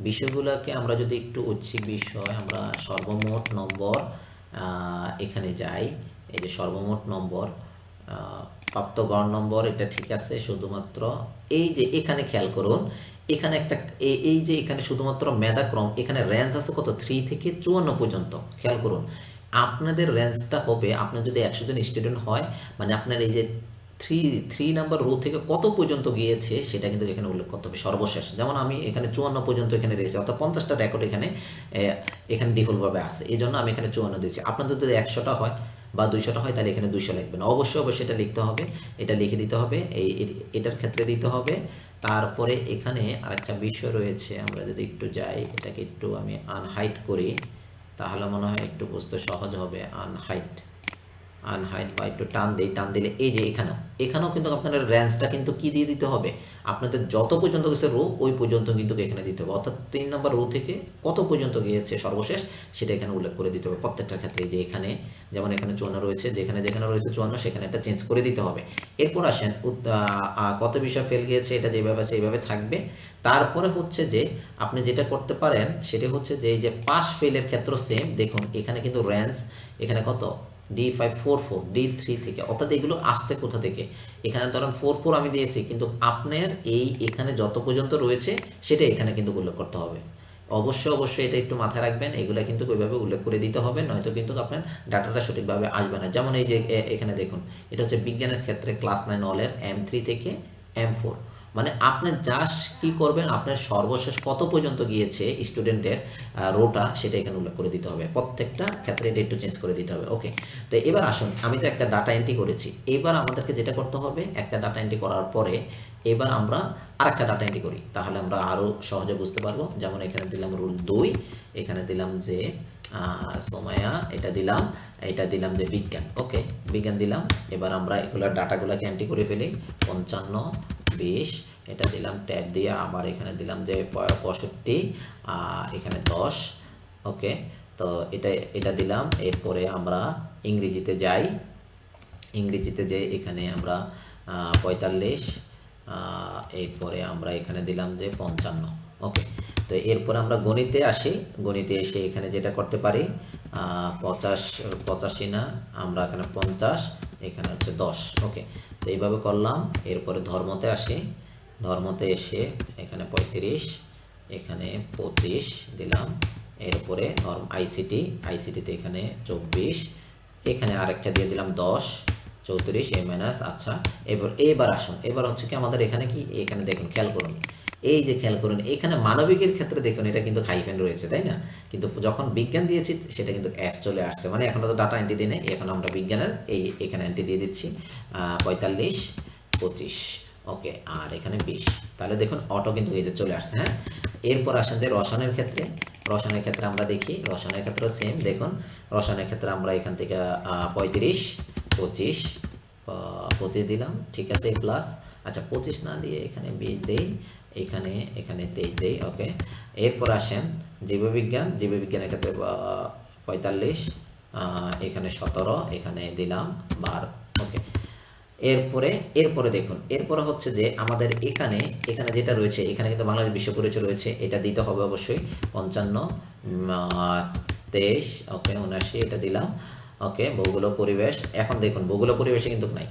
বিষয়গুলোকে আমরা যদি একটু ঐচ্ছিক বিষয়, আমরা সর্বমোট নম্বর এখানে যাই। এই যে সর্বমোট নম্বর, প্রাপ্ত গড় নম্বর, এটা ঠিক আছে। শুধুমাত্র এই যে এখানে খেয়াল করুন, এখানে একটা এই যে এখানে শুধুমাত্র মেধাক্রম, এখানে রেঞ্জ আছে কত, 3 থেকে 54 পর্যন্ত। খেয়াল করুন, আপনাদের রেঞ্জটা হবে, আপনার যদি 100 জন স্টুডেন্ট হয়, মানে আপনার এই যে থ্রি নাম্বার রো থেকে কত পর্যন্ত গিয়েছে সেটা কিন্তু এখানে উল্লেখ করতে হবে সর্বশেষ। যেমন আমি এখানে 54 পর্যন্ত এখানে রেখেছি, অর্থাৎ 50টা রেকর্ড এখানে ডিফল্টভাবে আছে, এই জন্য আমি এখানে 54 দিয়েছি। আপনাদের যদি 100টা হয় বা 200টা হয়, তাহলে এখানে 200 লিখবেন। অবশ্যই এটা লিখতে হবে, এটা লিখে দিতে হবে, এটার ক্ষেত্রে দিতে হবে। তারপরে এখানে আরেকটা বিষয় রয়েছে, আমরা যদি একটু যাই, এটাকে একটু আমি আনহাইড করি, তাহলে মনে হয় একটু বুঝতে সহজ হবে। আনহাইড বা একটু টান দিলে এই যে এখানেও কিন্তু আপনাদের রেঞ্জটা কিন্তু কি দিয়ে দিতে হবে, আপনাদের যত পর্যন্ত গেছে রো ওই পর্যন্ত কিন্তু এখানে দিতে হবে, অর্থাৎ 3 নম্বর রো থেকে কত পর্যন্ত গিয়েছে সর্বশেষ সেটা এখানে উল্লেখ করে দিতে হবে প্রত্যেকটার ক্ষেত্রে। যে এখানে যেমন এখানে 54 রয়েছে, যেখানে রয়েছে 54, সেখানে একটা চেঞ্জ করে দিতে হবে। এরপর আসেন কত বিষয় ফেল গিয়েছে, এটা যেভাবে আছে এইভাবে থাকবে। তারপরে হচ্ছে যে আপনি যেটা করতে পারেন সেটা হচ্ছে যে এই যে পাস ফেলের ক্ষেত্র সেম, দেখুন এখানে কিন্তু রেঞ্জ এখানে কত, D544 D3 থেকে, অর্থাৎ এগুলো আসছে কোথা থেকে, এখানে ধরেন 44 আমি দিয়েছি, কিন্তু আপনার এখানে যত পর্যন্ত রয়েছে সেটা এখানে কিন্তু উল্লেখ করতে হবে। অবশ্যই এটা একটু মাথায় রাখবেন, এগুলো কিন্তু ওইভাবে উল্লেখ করে দিতে হবে, নয়তো কিন্তু আপনার ডাটাটা সঠিকভাবে আসবে না। যেমন এই যে এখানে দেখুন, এটা হচ্ছে বিজ্ঞানের ক্ষেত্রে ক্লাস 9 অলের M3 থেকে M4, মানে আপনি জাস্ট কি করবেন, আপনার সর্বশেষ কত পর্যন্ত গিয়েছে স্টুডেন্টের রোটা সেটা এখানে উল্লেখ করে দিতে হবে, প্রত্যেকটা ক্ষেত্রে এটা একটু চেঞ্জ করে দিতে হবে। ওকে, তো এবার আসুন, আমি তো একটা ডাটা এন্ট্রি করেছি, এবার আমাদেরকে যেটা করতে হবে, একটা ডাটা এন্ট্রি করার পরে এবার আমরা আরেকটা ডাটা এন্ট্রি করি, তাহলে আমরা আরও সহজে বুঝতে পারবো। যেমন এখানে দিলাম রুল 2, এখানে দিলাম যে সময়া, এটা দিলাম যে বিজ্ঞান। ওকে, বিজ্ঞান দিলাম। এবার আমরা এগুলোর ডাটাগুলোকে এন্ট্রি করে ফেলি। 55, 20, এটা দিলাম ট্যাব দিয়ে, আবার এখানে দিলাম যে 65, এখানে 10। ওকে, তো এটা দিলাম। এরপরে আমরা ইংরেজিতে যাই, এখানে আমরা 45, এরপরে আমরা এখানে দিলাম যে 55। ওকে, তো এরপর আমরা গণিতে আসি, গণিতে এসে এখানে যেটা করতে পারি 85 না, আমরা এখানে 50, এখানে হচ্ছে 10। ওকে, তো এইভাবে করলাম। এরপরে ধর্মতে আসি, ধর্মতে এসে এখানে 35, এখানে 25 দিলাম। এরপরে ধর্ম আইসিটিতে এখানে 24, এখানে আরেকটা দিয়ে দিলাম 10, 34 এ মাইনাস। আচ্ছা, এবার আসুন, এবার হচ্ছে কি আমাদের এখানে কি, এখানে দেখুন খেয়াল করুন, এই যে খেয়াল করুন এখানে মানবিকের ক্ষেত্রে দেখুন এটা কিন্তু হাইফেন রয়েছে, তাই না? কিন্তু যখন বিজ্ঞান দিয়েছি সেটা কিন্তু এফ চলে আসছে, মানে এখন তো ডাটা এন্ট্রি দিই নাই, এখন আমরা বিজ্ঞানের এখানে এন্ট্রি দিয়ে দিচ্ছি 45, 25, ওকে, আর এখানে 20। তাহলে দেখুন অটো কিন্তু এই যে চলে আসছে। হ্যাঁ, এরপর আসেন যে রসায়নের ক্ষেত্রে। রসায়নের ক্ষেত্রে আমরা দেখি, রসায়নের ক্ষেত্রে সেম। দেখুন রসায়নের ক্ষেত্রে আমরা এখান থেকে 35, 25, 25 দিলাম, ঠিক আছে, প্লাস। আচ্ছা, 25 না দিয়ে এখানে 20 দেই, এখানে 23 দেই, ওকে। এরপর আসেন জীববিজ্ঞানের ক্ষেত্রে 45, এখানে 17, এখানে দিলাম 12, ওকে। এরপরে দেখুন, এরপরে হচ্ছে যে আমাদের এখানে যেটা রয়েছে, এখানে কিন্তু বাংলাদেশ বিশ্ব পরিচয় রয়েছে, এটা দিতে হবে অবশ্যই। 55, 23, ওকে, 79, এটা দিলাম, ওকে। ভূগোল ও পরিবেশ, এখন দেখুন ভূগোল ও পরিবেশে কিন্তু নাই,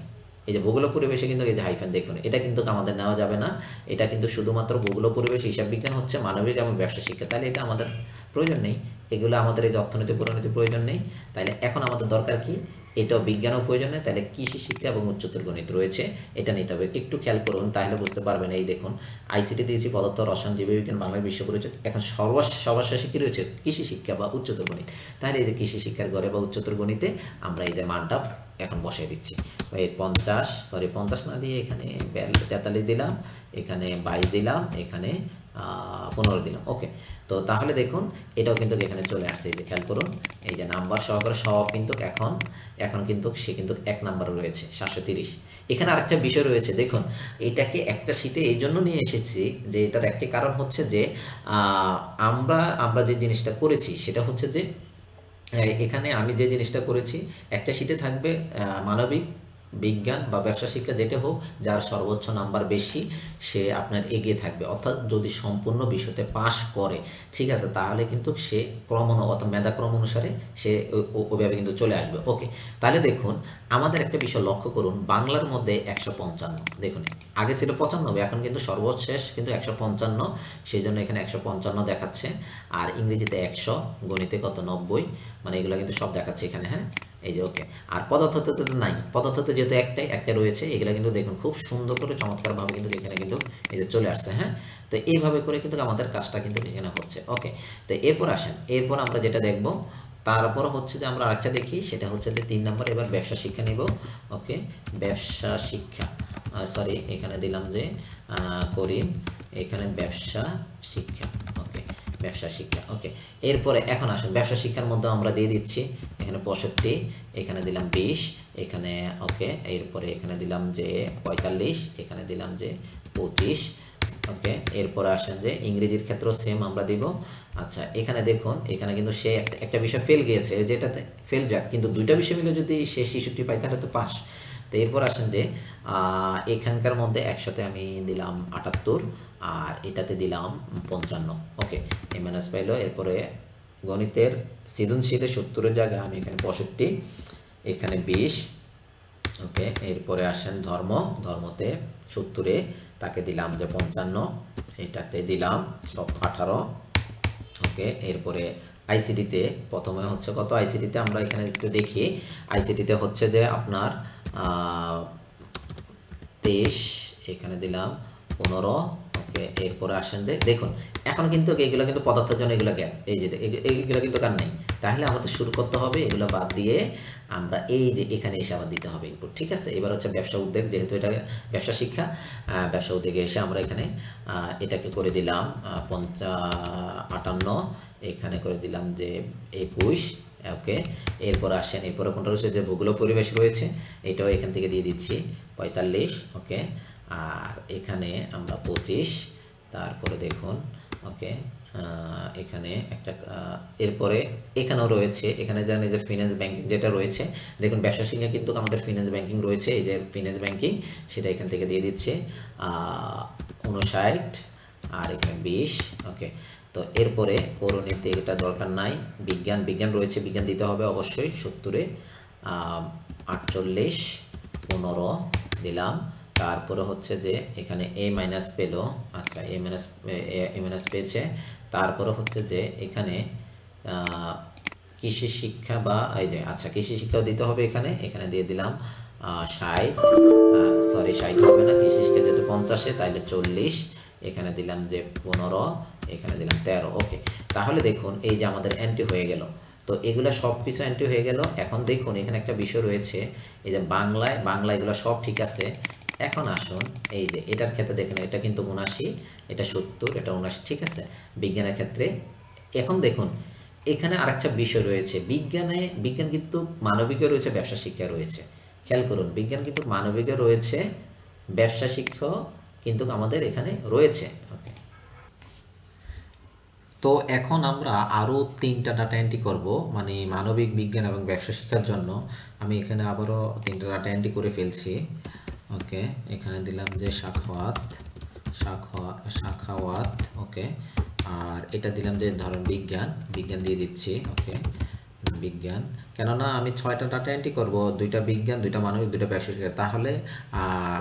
এই যে ভূগোল ও পরিবেশে কিন্তু এই যে হাইফেন, দেখুন এটা কিন্তু আমাদের নেওয়া যাবে না। এটা কিন্তু শুধুমাত্র ভূগোল ও পরিবেশ, হিসাব বিজ্ঞান হচ্ছে মানবিক এবং ব্যবসা শিক্ষা, তাহলে এটা আমাদের প্রয়োজন নেই। এগুলো আমাদের এই যে অর্থনীতি পরিণতি প্রয়োজন নেই। তাহলে এখন আমাদের দরকার কি, এটাও বিজ্ঞানও প্রয়োজন নেই, তাহলে কৃষি শিক্ষা এবং উচ্চতর গণিত রয়েছে, এটা নিতে হবে। একটু খেয়াল করুন, তাহলে বুঝতে পারবেন। এই দেখুন আইসিটি দিয়েছি, পদার্থ, রসায়ন, জীববিজ্ঞান, বাংলা বিশ্ব পরিচয়, এখন সবার শেষে কি রয়েছে, কৃষি শিক্ষা বা উচ্চতর গণিত। তাহলে এই যে কৃষি শিক্ষার ঘরে বা উচ্চতর গণিতে আমরা এই যে মানটা এখন বসিয়ে দিচ্ছি। এই 50 না দিয়ে এখানে 43 দিলাম, এখানে 22 দিলাম, এখানে 15 দিলাম, ওকে। তো তাহলে দেখুন এটাও কিন্তু এখানে চলে আসছে, এই যে খেয়াল করুন, এই যে নাম্বার সহকারে সব কিন্তু এখন কিন্তু সে কিন্তু 1 নাম্বারে রয়েছে 730। এখানে আরেকটা বিষয় রয়েছে, দেখুন এটাকে একটা শীটে এই জন্য নিয়ে এসেছি যে এটার একটি কারণ হচ্ছে যে আমরা যে জিনিসটা করেছি সেটা হচ্ছে যে এখানে আমি যে জিনিসটা করেছি, একটা শীটে থাকবে মানবিক, বিজ্ঞান বা ব্যবসা শিক্ষা যেটা হোক, যার সর্বোচ্চ নাম্বার বেশি সে আপনার এগিয়ে থাকবে, অর্থাৎ যদি সম্পূর্ণ বিষয়তে পাশ করে, ঠিক আছে, তাহলে কিন্তু সে অর্থাৎ মেধাক্রম অনুসারে সে ওইভাবে কিন্তু চলে আসবে, ওকে। তাহলে দেখুন আমাদের একটা বিষয় লক্ষ্য করুন, বাংলার মধ্যে 155, দেখুন আগে ছিল 95, এখন কিন্তু সর্বশেষ কিন্তু 155, সেই জন্য এখানে 155 দেখাচ্ছে। আর ইংরেজিতে 100, গণিতে কত 90, মানে এগুলো কিন্তু সব দেখাচ্ছে এখানে। হ্যাঁ, এই যে ওকে। আর পদার্থতে তো নাই, পদার্থতে যেহেতু একটা রয়েছে, এগুলো কিন্তু দেখুন খুব সুন্দর করে চমৎকারভাবে কিন্তু এখানে কিন্তু এই যে চলে আসছে। হ্যাঁ, তো এইভাবে করে কিন্তু আমাদের কাজটা কিন্তু এখানে হচ্ছে, ওকে। তো এরপর আসেন, এরপর আমরা যেটা দেখব, তারপর হচ্ছে যে আমরা আরেকটা দেখি, সেটা হচ্ছে যে 3 নম্বর, এবার ব্যবসা শিক্ষা নিব, ওকে। ব্যবসা শিক্ষা, সরি এখানে দিলাম যে করিম, এখানে ব্যবসা শিক্ষা, ওকে, ব্যবসা শিক্ষা, ওকে। এরপরে এখন আসুন ব্যবসা শিক্ষার মধ্যে আমরা দিয়ে দিচ্ছি এখানে 65, এখানে দিলাম 20, এখানে ওকে। এরপরে এখানে দিলাম যে 45, এখানে দিলাম যে 25, ওকে। এরপরে আসেন যে ইংরেজির ক্ষেত্রেও সেম আমরা দিব। আচ্ছা, এখানে দেখুন এখানে কিন্তু সে একটা বিষয় ফেল গিয়েছে, যেটাতে ফেল যাক, কিন্তু দুইটা বিষয় মিলে যদি সে 66 পায় তাহলে তো পাস। তো এরপর আসেন যে এখানকার মধ্যে একসাথে আমি দিলাম 78, আর এটাতে দিলাম 55, ওকে। এ মাইনাস পাইলো। এরপরে গণিতের সৃজনশীলে 70-এর জায়গায় আমি এখানে 65, এখানে 20, ওকে। এরপরে আসেন ধর্মতে 70-এ তাকে দিলাম যে 55, এটাতে দিলাম 18, ওকে। এরপরে আইসিটিতে প্রথমে হচ্ছে কত, আইসিটিতে আমরা এখানে একটু দেখি, আইসিটিতে হচ্ছে যে আপনার 23, এখানে দিলাম 15, ওকে। এরপরে আসেন যে দেখুন এখন কিন্তু এগুলো কিন্তু পদার্থের জন্য এগুলো গ্যাপ, এই যে এইগুলো কিন্তু কার নাই, তাহলে আমাদের শুরু করতে হবে এগুলো বাদ দিয়ে আমরা এই যে এখানে এসে আবার দিতে হবে ইনপুট, ঠিক আছে। এবার হচ্ছে ব্যবসা উদ্যোগ, যেহেতু এটা ব্যবসা শিক্ষা, ব্যবসা উদ্যোগে এসে আমরা এখানে এটাকে করে দিলাম 58, এখানে করে দিলাম যে 21, ওকে। এরপর আসেন, এরপরে কোনটা রয়েছে যে ভূগোল পরিবেশ রয়েছে, এটাও এখান থেকে দিয়ে দিচ্ছি 45, ওকে। আর এখানে আমরা 25, তারপরে দেখুন, ওকে। এখানে একটা এরপরে এখানেও রয়েছে, এখানে জানেন যে ফিন্যান্স ব্যাংকিং যেটা রয়েছে, দেখুন ব্যবসা শিক্ষা কিন্তু আমাদের ফিন্যান্স ব্যাংকিং রয়েছে, এই যে ফিন্যান্স ব্যাংকিং, সেটা এখান থেকে দিয়ে দিচ্ছে 59, আর এখানে 20, ওকে। তো এরপরে পৌরনীতি এটা দরকার নাই, বিজ্ঞান রয়েছে, বিজ্ঞান দিতে হবে অবশ্যই 70-এ 48, 15, দিলাম। তারপরে হচ্ছে যে এখানে এ মাইনাস পেলো, আচ্ছা এ মাইনাস পেয়েছে। তারপরে হচ্ছে যে এখানে কৃষি শিক্ষা বা এই যে আচ্ছা কৃষি শিক্ষাও দিতে হবে এখানে, এখানে দিয়ে দিলাম 60, সরি 60 হবে না, কৃষি শিক্ষা যেহেতু 50-এ তাইলে 40, এখানে দিলাম যে 15, এখানে দিলাম 13। ওকে, তাহলে দেখুন এই যে আমাদের এন্ট্রি হয়ে গেল। তো এগুলো সব কিছু এন্ট্রি হয়ে গেল। এখন দেখুন এখানে একটা বিষয় রয়েছে, এই যে বাংলা এগুলো সব ঠিক আছে। এখন আসুন এই যে এটার ক্ষেত্রে দেখেন, এটা কিন্তু 79, এটা 70, এটা 79, ঠিক আছে বিজ্ঞানের ক্ষেত্রে। এখন দেখুন এখানে আরেকটা বিষয় রয়েছে, বিজ্ঞান কিন্তু মানবিকও রয়েছে, ব্যবসা শিক্ষা রয়েছে। খেয়াল করুন, বিজ্ঞান কিন্তু মানবিকও রয়েছে, ব্যবসা শিক্ষা কিন্তু আমাদের এখানে রয়েছে। ওকে, তো এখন আমরা আরও 3টা ডাটা এন্ট্রি করব, মানে মানবিক, বিজ্ঞান এবং ব্যবসা শিক্ষার জন্য। আমি এখানে আবারও 3টা ডাটা এন্ট্রি করে ফেলছি। ওকে, এখানে দিলাম যে শাখাওয়াত। ওকে, আর এটা দিলাম যে ধরুন বিজ্ঞান দিয়ে দিচ্ছি। ওকে, বিজ্ঞান, কেননা আমি 6টা ডাটা এন্ট্রি করব, 2টা বিজ্ঞান, 2টা মানবিক, 2টা ব্যবসা শিক্ষা, তাহলে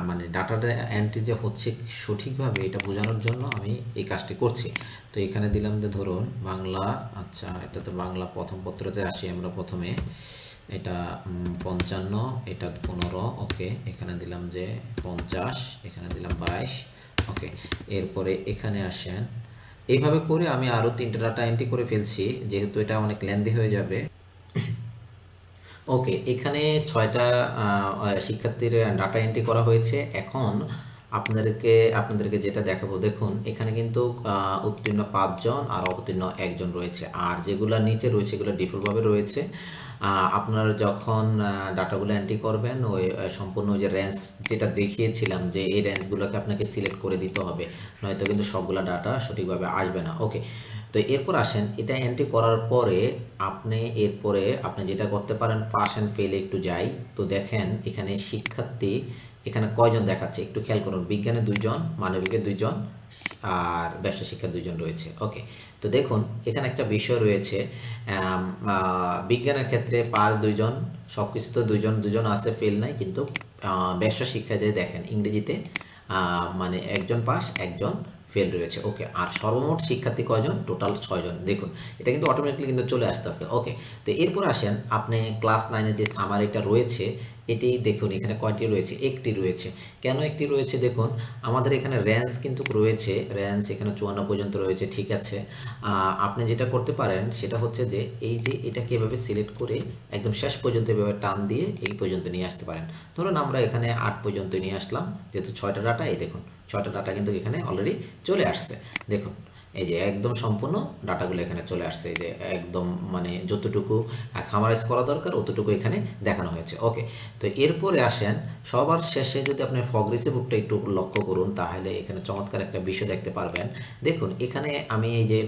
মানে ডাটাটা এন্ট্রি যে হচ্ছে সঠিকভাবে এটা বোঝানোর জন্য আমি এই কাজটি করছি। তো এখানে দিলাম যে ধরুন বাংলা, আচ্ছা এটা তো বাংলা প্রথম পত্রতে আসি আমরা প্রথমে, এটা 55, এটা 15। ওকে, এখানে দিলাম যে 50, এখানে দিলাম 22। ওকে, এরপরে এখানে আসেন, এইভাবে করে আমি আরও 3টা ডাটা এন্ট্রি করে ফেলছি, যেহেতু এটা অনেক লেন্দি হয়ে যাবে। ওকে, এখানে 6টা শিক্ষার্থীর ডাটা এন্ট্রি করা হয়েছে। এখন আপনাদেরকে যেটা দেখাবো, দেখুন এখানে কিন্তু উত্তীর্ণ 5 জন আর অবতীর্ণ 1 জন রয়েছে, আর যেগুলো নিচে রয়েছে এগুলো ডিফল্টভাবে রয়েছে। আপনারা যখন ডাটাগুলো এন্ট্রি করবেন, ওই সম্পূর্ণ ওই যে রেঞ্জ যেটা দেখিয়েছিলাম, যে এই রেঞ্জগুলোকে আপনাকে সিলেক্ট করে দিতে হবে, নয়তো কিন্তু সবগুলো ডাটা সঠিকভাবে আসবে না। ওকে, তো এরপর আসেন, এটা এন্ট্রি করার পরে আপনি যেটা করতে পারেন, পাস অ্যান্ড ফেলে একটু যাই। তো দেখেন এখানে শিক্ষার্থী এখানে কয়জন দেখাচ্ছে একটু খেয়াল করুন, বিজ্ঞানে 2 জন, মানবিকে 2 জন, আর ব্যবসা শিক্ষা 2 জন রয়েছে। ওকে, তো দেখুন এখানে একটা বিষয় রয়েছে, বিজ্ঞানের ক্ষেত্রে পাস 2 জন, সব কিছু তো 2 জন আছে, ফেল নাই, কিন্তু ব্যবসা শিক্ষা যে দেখেন ইংরেজিতে মানে 1 জন পাস 1 জন ফেল রয়েছে। ওকে, আর সর্বমোট শিক্ষার্থী কয়জন, টোটাল 6 জন। দেখুন এটা কিন্তু অটোমেটিক্যালি কিন্তু চলে আসতেছে। ওকে, তো এরপর আসেন, আপনি ক্লাস 9-এর যে সামারিটা রয়েছে, এটি দেখুন এখানে কয়টি রয়েছে, একটি রয়েছে। কেন একটি রয়েছে, দেখুন আমাদের এখানে রেঞ্জ কিন্তু রয়েছে, রেঞ্জ এখানে 54 পর্যন্ত রয়েছে, ঠিক আছে। আপনি যেটা করতে পারেন সেটা হচ্ছে যে এই যে এটাকে এভাবে সিলেক্ট করে একদম শেষ পর্যন্ত এভাবে টান দিয়ে এই পর্যন্ত নিয়ে আসতে পারেন। ধরুন আমরা এখানে 8 পর্যন্ত নিয়ে আসলাম, যেহেতু 6টা ডাটা, এই দেখুন 6টা ডাটা কিন্তু এখানে অলরেডি চলে আসছে। দেখুন এই যে একদম সম্পূর্ণ ডাটাগুলো এখানে চলে আসছে, এই যে একদম মানে যতটুকু সামারাইজ করা দরকার অতটুকু এখানে দেখানো হয়েছে। ওকে, তো এরপরে আসেন, সবার শেষে যদি আপনি ফগ রিসিপ্টটা একটু লক্ষ্য করুন, তাহলে এখানে চমৎকার একটা বিষয় দেখতে পারবেন। দেখুন এখানে আমি এই যে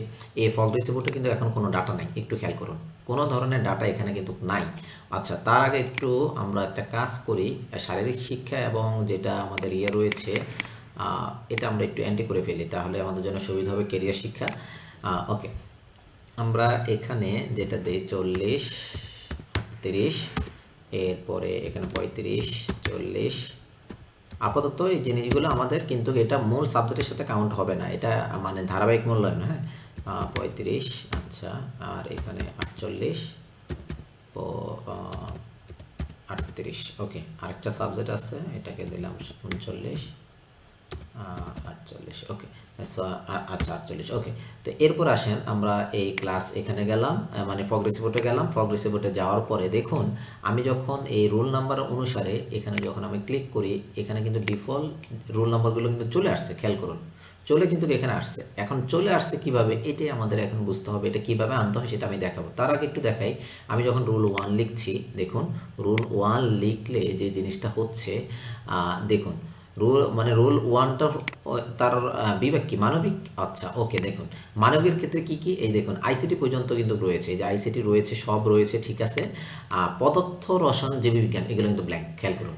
এই ফগ রিসিপ্টে কিন্তু এখন কোনো ডাটা নাই, একটু খেয়াল করুন, কোনো ধরনের ডাটা এখানে কিন্তু নাই। আচ্ছা, তার আগে একটু আমরা একটা কাজ করি, শারীরিক শিক্ষা এবং যেটা আমাদের ইয়ে রয়েছে, এটা আমরা একটু এন্ট্রি করে ফেলি, তাহলে আমাদের জন্য সুবিধা হবে, কেরিয়ার শিক্ষা। ওকে, আমরা এখানে যেটা দিই 40, 38, এরপরে এখানে 35, 40। আপাতত এই জিনিসগুলো আমাদের কিন্তু এটা মূল সাবজেক্টের সাথে কাউন্ট হবে না, এটা মানে ধারাবাহিক মূল্যায়ন। হ্যাঁ, 35, আচ্ছা, আর এখানে 48, 38। ওকে, আরেকটা সাবজেক্ট আছে, এটাকে দিলাম 39, 48। ওকে, আচ্ছা 48। ওকে, তো এরপর আসেন আমরা এই ক্লাস এখানে গেলাম, মানে ফগ রিসিপ্টে গেলাম। ফগ রিসিপ্টে যাওয়ার পরে দেখুন আমি যখন এই রোল নাম্বার অনুসারে এখানে যখন আমি ক্লিক করি, এখানে কিন্তু ডিফল্ট রোল নাম্বারগুলো কিন্তু চলে আসছে, খেয়াল করুন চলে কিন্তু এখানে আসছে। এখন চলে আসছে কিভাবে, এটাই আমাদের এখন বুঝতে হবে, এটা কিভাবে আনতে হয় সেটা আমি দেখাবো। তার আগে একটু দেখাই, আমি যখন রুল 1 লিখছি, দেখুন রুল 1 লিখলে যে জিনিসটা হচ্ছে, দেখুন রুল 1টা তার বিভাগ কি, মানবিক। আচ্ছা, ওকে, দেখুন মানবিকের ক্ষেত্রে কি কি, এই দেখুন আইসিটি পর্যন্ত কিন্তু রয়েছে, এই যে আইসিটি রয়েছে, সব রয়েছে, ঠিক আছে। পদার্থ রসায়ন জীববিজ্ঞান এগুলো কিন্তু ব্ল্যাঙ্ক, খেয়াল করুন।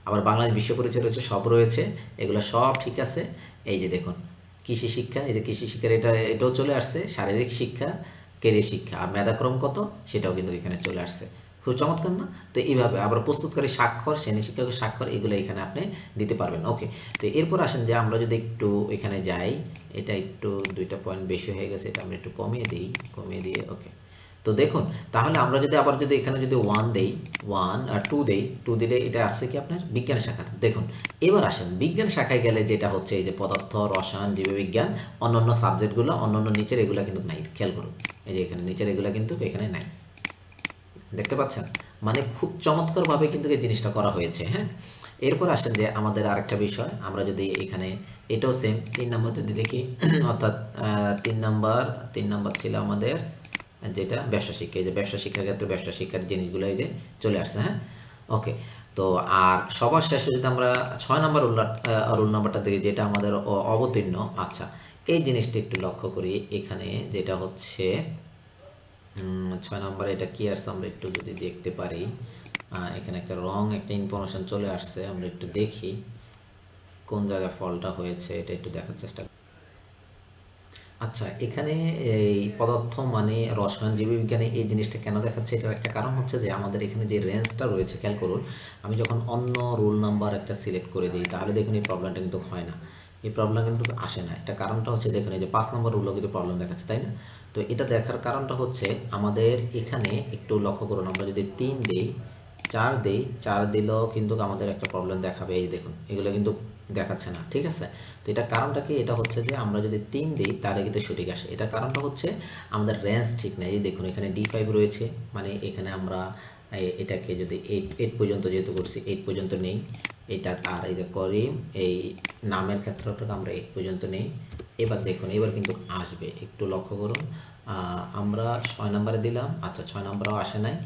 আবার বাংলাদেশ বিশ্ব পরিচয় রয়েছে, সব রয়েছে, এগুলো সব ঠিক আছে। এই যে দেখুন কৃষি শিক্ষা, এই যে কৃষি শিক্ষার এটাও চলে আসছে, শারীরিক শিক্ষা, কেরিয়ার শিক্ষা, আর মেধাক্রম কত সেটাও কিন্তু এখানে চলে আসছে। খুব চমৎকার না? তো এইভাবে আবার প্রস্তুতকারী স্বাক্ষর, শ্রেণী শিক্ষকের স্বাক্ষর এগুলো এখানে আপনি দিতে পারবেন। ওকে, তো এরপর আসেন যে আমরা যদি একটু এখানে যাই, এটা একটু 2টা পয়েন্ট বেশি হয়ে গেছে, এটা আমরা একটু কমিয়ে দিই, কমিয়ে দিয়ে ওকে। তো দেখুন, তাহলে আমরা যদি আবার যদি এখানে যদি 1 দেই, 1 আর 2 দেই, 2 দিলে এটা আসছে কি আপনার বিজ্ঞান শাখা। দেখুন, এবার আসেন বিজ্ঞান শাখায় গেলে যেটা হচ্ছে এই যে পদার্থ, রসায়ন, জীববিজ্ঞান, অন্যান্য সাবজেক্টগুলো, অন্যান্য নিচের এগুলো কিন্তু নাই। খেয়াল করুন, এই যে এখানে নিচের এগুলো কিন্তু এখানে নাই। দেখতে পাচ্ছেন, মানে খুব চমৎকারভাবে কিন্তু এই জিনিসটা করা হয়েছে। হ্যাঁ, এরপর আসেন যে আমাদের আরেকটা বিষয়, আমরা যদি এখানে এটাও সেম 3 নম্বর যদি দেখি অর্থাৎ 3 নম্বর ছিল আমাদের যেটা ব্যবসা শিক্ষা। এই যে ব্যবসা শিক্ষার ক্ষেত্রে ব্যবসা শিক্ষার জিনিসগুলো এই যে চলে আসছে। হ্যাঁ, ওকে। তো আর সবার শেষে যদি আমরা 6 নম্বর রোল নাম্বারটা দেখি, যেটা আমাদের অবতীর্ণ। আচ্ছা, এই জিনিসটা একটু লক্ষ্য করি, এখানে যেটা হচ্ছে 6 নম্বরে এটা কি আসছে আমরা একটু যদি দেখতে পারি। এখানে একটা একটা ইনফরমেশন চলে আসছে, আমরা একটু দেখি কোন জায়গায় ফলটা হয়েছে, এটা একটু দেখার চেষ্টা করি। আচ্ছা, এখানে এই পদার্থ মানে রসায়ন, জীববিজ্ঞানে এই জিনিসটা কেন দেখাচ্ছে, এটার একটা কারণ হচ্ছে যে আমাদের এখানে যে রেঞ্জটা রয়েছে, খেয়াল করুন, আমি যখন অন্য রোল নাম্বার একটা সিলেক্ট করে দিই, তাহলে দেখুন এই প্রবলেমটা কিন্তু হয় না, এই প্রবলেম কিন্তু আসে না। একটা কারণটা হচ্ছে দেখুন এই যে 5 নম্বর রুলও কিন্তু প্রবলেম দেখাচ্ছে, তাই না? তো এটা দেখার কারণটা হচ্ছে আমাদের এখানে একটু লক্ষ্য করুন, আমরা যদি 3 দিই, 4 দিই, 4 দিলেও কিন্তু আমাদের একটা প্রবলেম দেখাবে। এই দেখুন এগুলো কিন্তু দেখাচ্ছে না, ঠিক আছে? তো এটা কারণটা কি? এটা হচ্ছে যে আমরা যদি 3 দিই তাহলে কিন্তু সঠিক আসে। এটার কারণটা হচ্ছে আমাদের রেঞ্জ ঠিক নেই। এই দেখুন এখানে D5 রয়েছে, মানে এখানে আমরা এটাকে যদি 8 পর্যন্ত যেহেতু করছি, 8 পর্যন্ত নেই এটা। আর এই যে করিম, এই নামের ক্ষেত্রটাকে আমরা 8 পর্যন্ত নেই। এবার দেখুন এবার কিন্তু আসবে, একটু লক্ষ্য করুন। আমরা 6 নম্বরে দিলাম, আচ্ছা 6 নম্বরেও আসে নাই।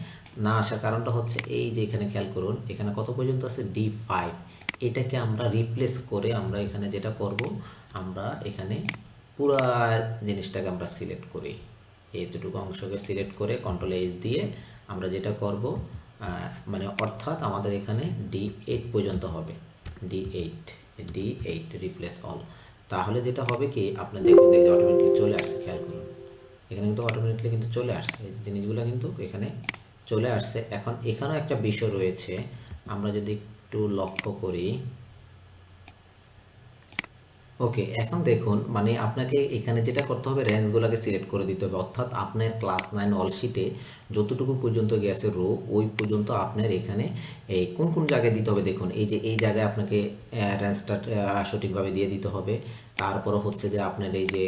না আসার কারণটা হচ্ছে এই যে এখানে খেয়াল করুন, এখানে কত পর্যন্ত আছে? D5। এটাকে আমরা রিপ্লেস করে আমরা এখানে যেটা করব, আমরা এখানে পুরা জিনিসটাকে আমরা সিলেক্ট করি, এইটুকু অংশকে সিলেক্ট করে কন্ট্রোল-H দিয়ে আমরা যেটা করব, মানে অর্থাৎ আমাদের এখানে D8 পর্যন্ত হবে। D8, D8 replace all. তাহলে যেটা হবে কি, আপনি দেখবেন যে অটোমেটিকলি চলে আসছে, খেয়াল করুন এখানে কিন্তু অটোমেটিকলি কিন্তু চলে আসছে, এই জিনিসগুলো কিন্তু এখানে চলে আসছে। এখন এখানেও একটা বিষয় রয়েছে, আমরা যদি একটু লক্ষ্য করি। ওকে, এখন দেখুন মানে আপনাকে এখানে যেটা করতে হবে, রেঞ্জগুলোকে সিলেক্ট করে দিতে হবে। অর্থাৎ আপনার ক্লাস 9 অলশিটে যতটুকু পর্যন্ত গেছে রো, ওই পর্যন্ত আপনার এখানে এই কোন কোন জায়গায় দিতে হবে দেখুন। এই যে এই জায়গায় আপনাকে রেঞ্জটা সঠিকভাবে দিয়ে দিতে হবে। তারপরে হচ্ছে যে আপনার এই যে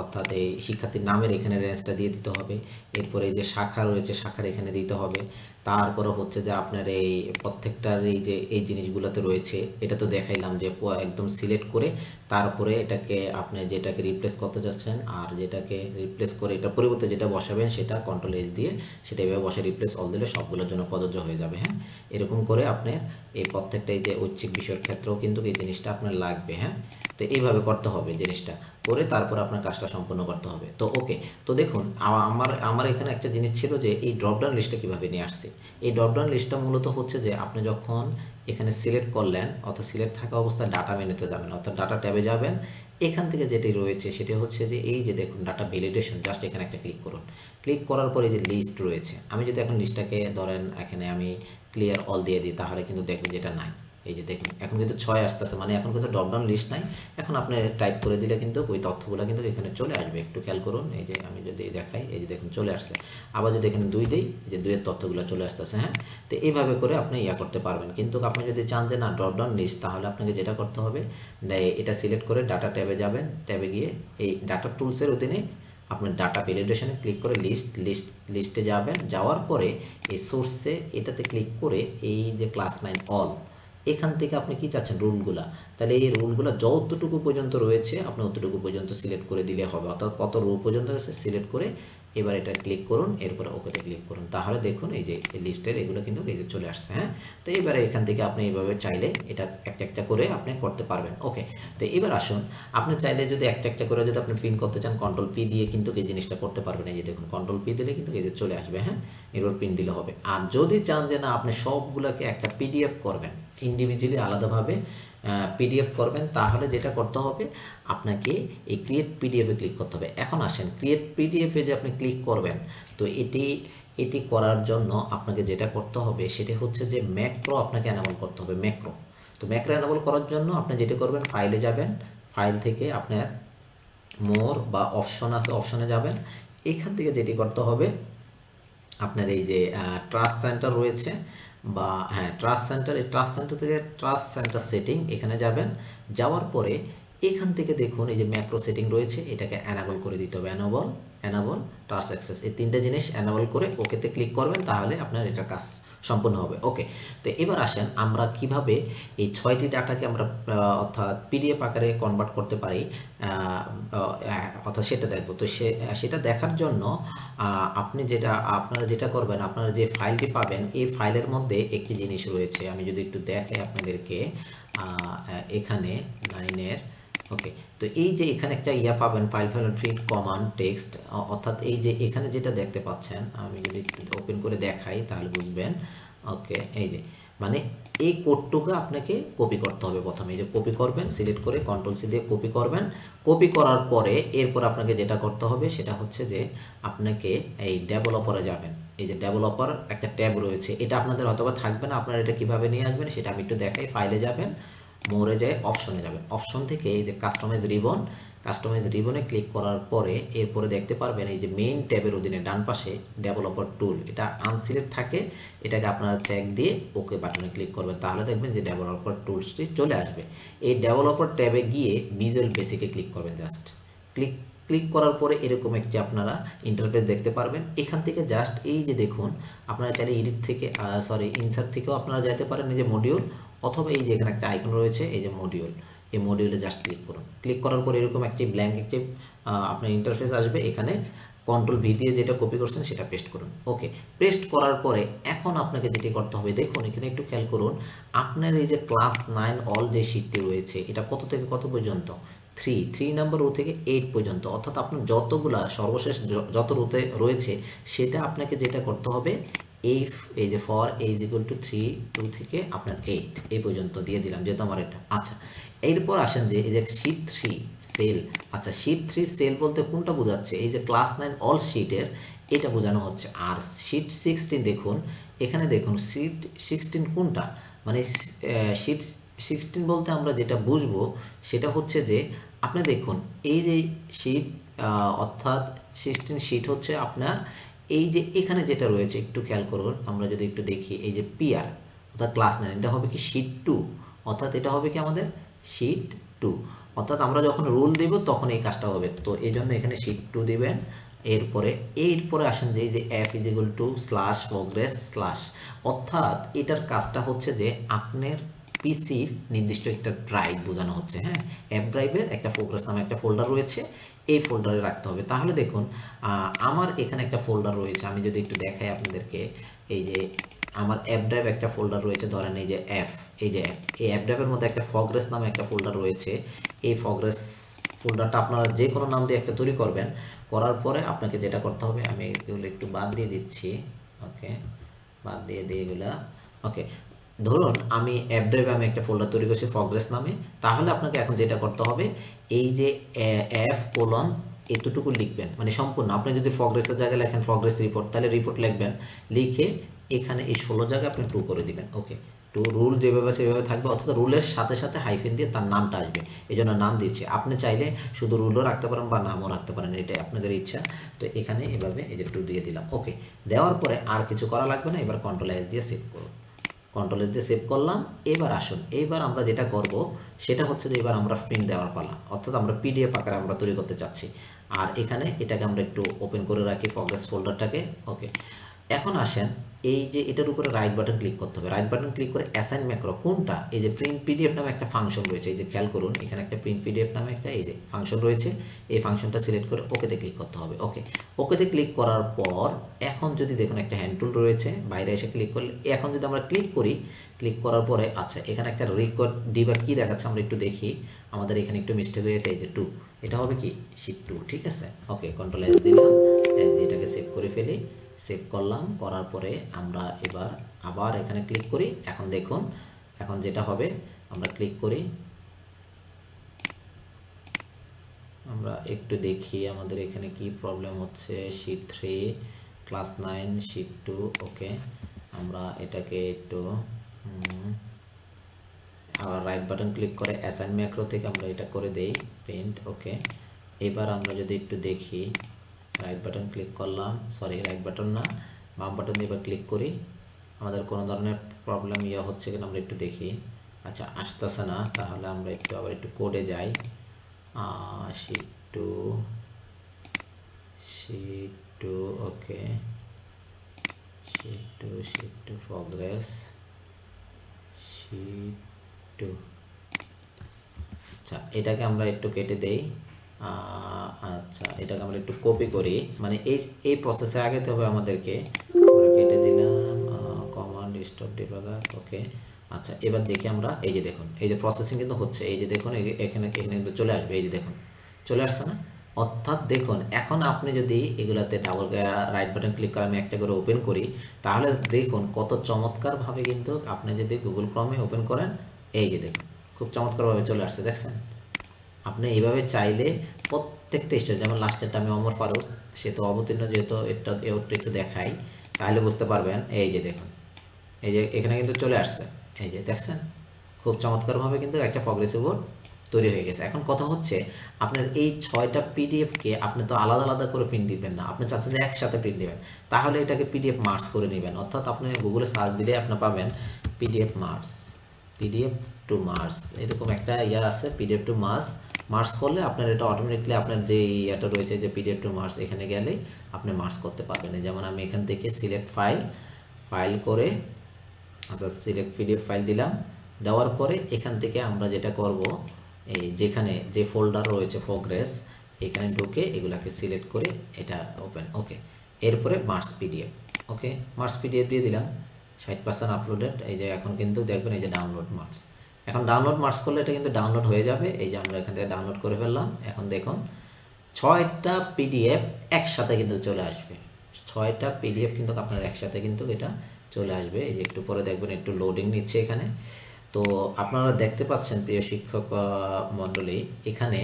অর্থাৎ এই শিক্ষার্থীর নামের এখানে রেঞ্জটা দিয়ে দিতে হবে। এরপরে এই যে শাখা রয়েছে, শাখার এখানে দিতে হবে। তারপরে হচ্ছে যে আপনার এই প্রত্যেকটার এই যে এই জিনিসগুলোতে রয়েছে, এটা তো দেখাইলাম যে একদম সিলেক্ট করে তারপরে এটাকে আপনি যেটাকে রিপ্লেস করতে চাচ্ছেন, আর যেটাকে রিপ্লেস করে এটা পরিবর্তে যেটা বসাবেন সেটা কন্ট্রোল-H দিয়ে সেটা এভাবে বসে রিপ্লেস অল দিলে সবগুলোর জন্য প্রযোজ্য হয়ে যাবে। হ্যাঁ, এরকম করে আপনার এই প্রত্যেকটা এই যে ঐচ্ছিক বিষয়ের ক্ষেত্রেও কিন্তু এই জিনিসটা আপনার লাগবে। হ্যাঁ, তো এইভাবে করতে হবে জিনিসটা, করে তারপর আপনার কাজটা সম্পূর্ণ করতে হবে। তো ওকে, তো দেখুন আমার আমার এখানে একটা জিনিস ছিল যে এই ড্রপডাউন লিস্টটা কীভাবে নিয়ে আসছে। এই ড্রপডাউন লিস্টটা মূলত হচ্ছে যে আপনি যখন এখানে সিলেক্ট করলেন, অর্থাৎ সিলেক্ট থাকা অবস্থায় ডাটা মেনুতে যাবেন, অর্থাৎ ডাটা ট্যাবে যাবেন। এখান থেকে যেটি রয়েছে সেটি হচ্ছে যে এই যে দেখুন ডাটা ভ্যালিডেশন, জাস্ট এখানে একটা ক্লিক করুন। ক্লিক করার পরে যে লিস্ট রয়েছে, আমি যদি এখন লিস্টটাকে ধরেন এখানে আমি ক্লিয়ার অল দিয়ে দিই, তাহলে কিন্তু দেখবেন যেটা নাই। এই যে দেখুন এখন কিন্তু 6 আসতেছে, মানে এখন কিন্তু ড্রপডাউন লিস্ট নাই। এখন আপনি টাইপ করে দিলে কিন্তু ওই তথ্যগুলো কিন্তু এখানে চলে আসবে। একটু খেয়াল করুন, এই যে আমি যদি দেখাই, এই যে দেখুন চলে আসছে। আবার যদি এখানে 2 দিই, যে 2 এর তথ্যগুলো চলে আসতেছে। হ্যাঁ, তো এইভাবে করে আপনি করতে পারবেন। কিন্তু আপনি যদি চান যে না ড্রপডাউন লিস্ট, তাহলে আপনাকে যেটা করতে হবে, এটা সিলেক্ট করে ডাটা ট্যাবে যাবেন। ট্যাবে গিয়ে এই ডাটা টুলসের অধীনে আপনার ডাটা ভ্যালিডেশনে ক্লিক করে লিস্টে যাবেন। যাওয়ার পরে এই সোর্সে এটাতে ক্লিক করে এই যে ক্লাস 9 অল, এখান থেকে আপনি কি চাচ্ছেন রুলগুলা, তাহলে এই রুলগুলো যতটুকু পর্যন্ত রয়েছে আপনি অতটুকু পর্যন্ত সিলেক্ট করে দিলে হবে। অর্থাৎ কত রো পর্যন্ত আছে সিলেক্ট করে এবার এটা ক্লিক করুন, এরপরে ওকেতে ক্লিক করুন। তাহলে দেখুন এই যে লিস্টের এগুলো কিন্তু এই যে চলে আসছে। হ্যাঁ, তো এবারে এখান থেকে আপনি এইভাবে চাইলে এটা একটা একটা করে আপনি করতে পারবেন। ওকে, তো এবার আসুন, আপনি চাইলে যদি একটা একটা করে যদি আপনি প্রিন্ট করতে চান, কন্ট্রোল-P দিয়ে কিন্তু এই জিনিসটা করতে পারবেন। এই যে দেখুন কন্ট্রোল-P দিলে কিন্তু এই যে চলে আসবে। হ্যাঁ, এরপর প্রিন্ট দিলে হবে। আর যদি চান যে না আপনি সবগুলোকে একটা পিডিএফ করবেন, ইন্ডিভিজুয়ালি আলাদাভাবে পিডিএফ করবেন, তাহলে যেটা করতে হবে আপনাকে এই ক্রিয়েট পিডিএফে ক্লিক করতে হবে। এখন আসেন ক্রিয়েট পিডিএফে যে আপনি ক্লিক করবেন, তো এটি এটি করার জন্য আপনাকে যেটা করতে হবে সেটা হচ্ছে যে ম্যাক্রো আপনাকে এনাবল করতে হবে, ম্যাক্রো। তো ম্যাক্রো এনাবল করার জন্য আপনি যেটা করবেন, ফাইলে যাবেন, ফাইল থেকে আপনার মোর বা অপশন আছে, অপশনে যাবেন। এখান থেকে যেটি করতে হবে, আপনার এই যে ট্রাস্ট সেন্টার রয়েছে বা হ্যাঁ ট্রাস্ট সেন্টার, এই ট্রাস্ট সেন্টার থেকে ট্রাস্ট সেন্টার সেটিং এখানে যাবেন। যাওয়ার পরে এখান থেকে দেখুন এই যে ম্যাক্রো সেটিং রয়েছে, এটাকে অ্যানাবল করে দিতে হবে। অ্যানাবল ট্রাস্ট অ্যাক্সেস, এই তিনটা জিনিস অ্যানাবল করে ওকেতে ক্লিক করবেন, তাহলে আপনার এটা কাজ সম্পূর্ণ হবে। ওকে, তো এবার আসেন আমরা কিভাবে এই 6টি ডাটাকে আমরা অর্থাৎ পিডিএফ আকারে কনভার্ট করতে পারি, অর্থাৎ সেটা দেখব। তো সেটা দেখার জন্য আপনারা যেটা করবেন, আপনারা যে ফাইলটি পাবেন এই ফাইলের মধ্যে একটি জিনিস রয়েছে, আমি যদি একটু দেখাই আপনাদেরকে, এখানে লাইনের, ওকে। তো এই যে এখানে একটা ইয়া পাবেন, ফাইল প্রিন্ট কমান্ড টেক্সট, অর্থাৎ এই যে এখানে যেটা দেখতে পাচ্ছেন, আমি যদি একটু ওপেন করে দেখাই তাহলে বুঝবেন। ওকে, এই যে মানে এই কোডটুকু আপনাকে কপি করতে হবে। প্রথমে এই যে কপি করবেন, সিলেক্ট করে কন্ট্রোল সি দিয়ে কপি করবেন। কপি করার পরে এরপর আপনাকে যেটা করতে হবে সেটা হচ্ছে যে আপনাকে এই ডেভেলপারে যাবেন। এই যে ডেভেলপার একটা ট্যাব রয়েছে, এটা আপনাদের হয়তোবা থাকবে না, আপনারা এটা কিভাবে নিয়ে আসবেন সেটা আমি একটু দেখাই। ফাইলে যাবেন, মোরে যায় অপশনে যাবেন, অপশন থেকে এই যে কাস্টমাইজ রিবনে ক্লিক করার পরে এরপরে দেখতে পারবেন এই যে মেইন ট্যাবের অধীনে ডান পাশে ডেভেলপার টুল, এটা আনসিলেক্ট থাকে, এটাকে আপনারা চেক দিয়ে ওকে বাটনে ক্লিক করবেন, তাহলে দেখবেন যে ডেভেলপার টুলসটি চলে আসবে। এই ডেভেলপার ট্যাবে গিয়ে ভিজুয়াল বেসিকে ক্লিক করবেন, জাস্ট ক্লিক করার পরে এরকম একটি আপনারা ইন্টারফেস দেখতে পারবেন। এখান থেকে জাস্ট এই যে দেখুন, আপনারা চাইলে এডিট থেকে ইনসার্ট থেকেও আপনারা যেতে পারেন এই যে মডিউল, অথবা এই যে এখানে একটা আইকন রয়েছে এই যে মডিউল, এই মডিউলে জাস্ট ক্লিক করুন। ক্লিক করার পর এরকম একটি ব্ল্যাঙ্ক একটি আপনার ইন্টারফেস আসবে। এখানে কন্ট্রোল ভি দিয়ে যেটা কপি করছেন সেটা পেস্ট করুন। ওকে, পেস্ট করার পরে এখন আপনাকে যেটি করতে হবে, দেখুন এখানে একটু খেয়াল করুন, আপনার এই যে ক্লাস 9 অল যে শিটটি রয়েছে এটা কত থেকে কত পর্যন্ত, 3 নাম্বার রো থেকে 8 পর্যন্ত, অর্থাৎ আপনার যতগুলা সর্বশেষ যত রোতে রয়েছে সেটা আপনাকে যেটা করতে হবে, এই যে ফর ইজ ইকুয়াল টু 2 থেকে আপনার 8 এই পর্যন্ত দিয়ে দিলাম, যেহেতু আমার এটা। আচ্ছা, এরপর আসেন যে এই যে শিট 3 সেল, আচ্ছা শিট 3 সেল বলতে কোনটা বোঝাচ্ছে, এই যে ক্লাস 9 অল শিটের এটা বোঝানো হচ্ছে। আর শিট 16 দেখুন, এখানে দেখুন শিট 16 কোনটা, মানে শিট 16 বলতে আমরা যেটা বুঝবো সেটা হচ্ছে যে আপনি দেখুন এই যে শিট, অর্থাৎ 16 শিট হচ্ছে আপনার এই যে এখানে যেটা রয়েছে, একটু খেয়াল করুন, আমরা যদি একটু দেখি এই যে পিআর অর্থাৎ ক্লাস 9, এটা হবে কি শিট 2, অর্থাৎ এটা হবে কি আমাদের শিট 2, অর্থাৎ আমরা যখন রুল দিব তখন এই কাজটা হবে। তো এই জন্য এখানে শিট 2 দিবেন। এরপরে আসেন যে এই যে F is equal to slash progress slash, অর্থাৎ এটার কাজটা হচ্ছে যে আপনার পিসির নির্দিষ্ট একটা ড্রাইভ বোঝানো হচ্ছে। হ্যাঁ, অ্যাপ ড্রাইভের একটা প্রোগ্রেস নামে একটা ফোল্ডার রয়েছে, এই ফোল্ডারে রাখতে হবে। তাহলে দেখুন আমার এখানে একটা ফোল্ডার রয়েছে, আমি যদি একটু দেখাই আপনাদেরকে, এই যে আমার অ্যাপ ড্রাইভ একটা ফোল্ডার রয়েছে, ধরেন এই যে অ্যাপ, এই যে অ্যাপ, এই অ্যাপ ড্রাইভের মধ্যে একটা প্রোগ্রেস নামে একটা ফোল্ডার রয়েছে। এই প্রোগ্রেস ফোল্ডারটা আপনারা যে কোনো নাম দিয়ে একটা তৈরি করবেন। করার পরে আপনাকে যেটা করতে হবে, আমি এগুলো একটু বাদ দিয়ে দিচ্ছি। ওকে, বাদ দিয়ে দিই এগুলা। ওকে, ধরুন আমি অ্যাপ ড্রাইভে আমি একটা ফোল্ডার তৈরি করছি প্রোগ্রেস নামে, তাহলে আপনাকে এখন যেটা করতে হবে এই যে এফ কোলন এতটুকু লিখবেন, মানে সম্পূর্ণ। আপনি যদি প্রোগ্রেসের জায়গায় লেখেন প্রোগ্রেস রিপোর্ট, তাহলে রিপোর্ট লিখবেন, লিখে এখানে এই 16 জায়গায় আপনি 2 করে দিবেন। ওকে, টু রুল যেভাবে সেভাবে থাকবে, অর্থাৎ রুলের সাথে সাথে হাইফেন দিয়ে তার নামটা আসবে, এই জন্য নাম দিচ্ছে। আপনি চাইলে শুধু রুলও রাখতে পারেন বা নামও রাখতে পারেন, এটাই আপনাদের ইচ্ছা। তো এখানে এভাবে এই যে 2 দিয়ে দিলাম। ওকে, দেওয়ার পরে আর কিছু করা লাগবে না, এবার কন্ট্রোল এস দিয়ে সেভ করুন। কন্ট্রোল এস দিয়ে সেভ করলাম। এবার আসুন, এইবার আমরা যেটা করব সেটা হচ্ছে যে এবার আমরা প্রিন্ট দেওয়ার পালা, অর্থাৎ আমরা পিডিএফ আকারে আমরা তৈরি করতে চাচ্ছি। আর এখানে এটাকে আমরা একটু ওপেন করে রাখি প্রোগ্রেস ফোল্ডারটাকে। ওকে, এখন আসেন এই যে এটার উপরে রাইট বাটন ক্লিক করতে হবে। রাইট বাটন ক্লিক করে অ্যাসাইন ম্যাক্রো কোনটা, এই যে প্রিন্ট পিডিএফ নামে একটা ফাংশন রয়েছে, এই যে খেয়াল করুন এখানে একটা প্রিন্ট পিডিএফ নামে একটা এই যে ফাংশন রয়েছে, এই ফাংশনটা সিলেক্ট করে ওকেতে ক্লিক করতে হবে। ওকে, ওকেতে ক্লিক করার পর এখন যদি দেখুন একটা হ্যান্ড টুল রয়েছে, বাইরে এসে ক্লিক করলে, এখন যদি আমরা ক্লিক করি, ক্লিক করার পরে আচ্ছা এখানে একটা রেকর্ড ডিবাগ কি দেখাচ্ছে আমরা একটু দেখি। আমাদের এখানে একটু মিস্টেক হয়েছে, এই যে 2, এটা হবে কি শিট 2, ঠিক আছে। ওকে, কন্ট্রোল এস দিলাম, এটাকে সেভ করে ফেলি। সেভ করলাম, করার পরে আমরা এবার আবার এখানে ক্লিক করি। এখন দেখুন, এখন যেটা হবে আমরা ক্লিক করি, আমরা একটু দেখি আমাদের এখানে কি প্রবলেম হচ্ছে। Sheet 3 class 9 sheet 2। ওকে, আমরা এটাকে একটু আবার রাইট বাটন ক্লিক করে অ্যাসাইন ম্যাক্রো থেকে আমরা এটা করে দেই প্রিন্ট। ওকে, এবার আমরা যদি একটু দেখি, রাইট বাটন ক্লিক করলাম, সরি রাইট বাটন না, বাম বাটন দিয়ে এবার ক্লিক করি, আমাদের কোনো ধরনের প্রবলেম হচ্ছে কিনা আমরা একটু দেখি। আচ্ছা, আসতেছে না, তাহলে আমরা একটু আবার একটু কোডে যাই। Sheet two, okay, sheet two progress, sheet two. আচ্ছা, এটাকে আমরা একটু কেটে দেই। আচ্ছা, এটাকে আমরা একটু কপি করি, মানে এই প্রসেসে আগাতে হবে আমাদেরকে। আমরা কেটে দিলাম, কমান্ড স্টপ ডিবাগার। ওকে, আচ্ছা, এবার দেখি আমরা, এই যে দেখুন, এই যে প্রসেসিং কিন্তু হচ্ছে, এই যে দেখুন এখানে কিন্তু চলে আসবে, এই যে দেখুন চলে আসছে না। অর্থাৎ দেখুন, এখন আপনি যদি এগুলাতে ডাবল রাইট বাটন ক্লিক করে আমি একটা করে ওপেন করি, তাহলে দেখুন কত চমৎকারভাবে কিন্তু আপনি যদি গুগল ক্রমে ওপেন করেন, এই যে দেখুন খুব চমৎকারভাবে চলে আসছে, দেখছেন। আপনি এইভাবে চাইলে প্রত্যেকটা স্টেজ, যেমন লাস্টেরটা আমি অমর ফারুক, সে তো অবতীর্ণ, যেহেতু এটা একটু দেখাই, তাহলে বুঝতে পারবেন। এই যে দেখুন, এই যে এখানে কিন্তু চলে আসছে, এই যে দেখছেন খুব চমৎকারভাবে কিন্তু একটা প্রগ্রেসিভ বোর্ড তৈরি হয়ে গেছে। এখন কথা হচ্ছে, আপনার এই 6টা পিডিএফকে আপনি তো আলাদা আলাদা করে প্রিন্ট দিবেন না, আপনি চাচ্ছেন যে একসাথে প্রিন্ট দিবেন, তাহলে এটাকে পিডিএফ মার্জ করে নেবেন। অর্থাৎ আপনি গুগলে সার্চ দিলে আপনি পাবেন পিডিএফ টু মার্জ, এরকম একটা আছে, পিডিএফ টু মার্জ করলে আপনার এটা অটোমেটিকলি আপনার যে ইয়েটা রয়েছে যে পিডিএফ টু মার্জ, এখানে গেলেই আপনি মার্জ করতে পারবেন। যেমন আমি এখান থেকে সিলেক্ট ফাইল করে, আচ্ছা সিলেক্ট পিডিএফ ফাইল দিলাম, দেওয়ার পরে এখান থেকে আমরা যেটা করব, এই যেখানে যে ফোল্ডার রয়েছে প্রোগ্রেস, এখানে ঢুকে এগুলাকে সিলেক্ট করে এটা ওপেন। ওকে, এরপরে মার্জ পিডিএফ। ওকে, মার্জ পিডিএফ দিয়ে দিলাম, 60% আপলোডেড। এই যে এখন কিন্তু দেখবেন এই যে ডাউনলোড মার্জ, এখন ডাউনলোড মার্জ করলে এটা কিন্তু ডাউনলোড হয়ে যাবে। এই যে আমরা এখান থেকে ডাউনলোড করে ফেললাম। এখন দেখুন 6টা পিডিএফ একসাথে কিন্তু চলে আসবে, 6টা পিডিএফ কিন্তু আপনার একসাথে কিন্তু এটা চলে আসবে। এই যে একটু পরে দেখবেন একটু লোডিং নিচ্ছে এখানে। তো আপনারা দেখতে পাচ্ছেন প্রিয় শিক্ষক মণ্ডলী, এখানে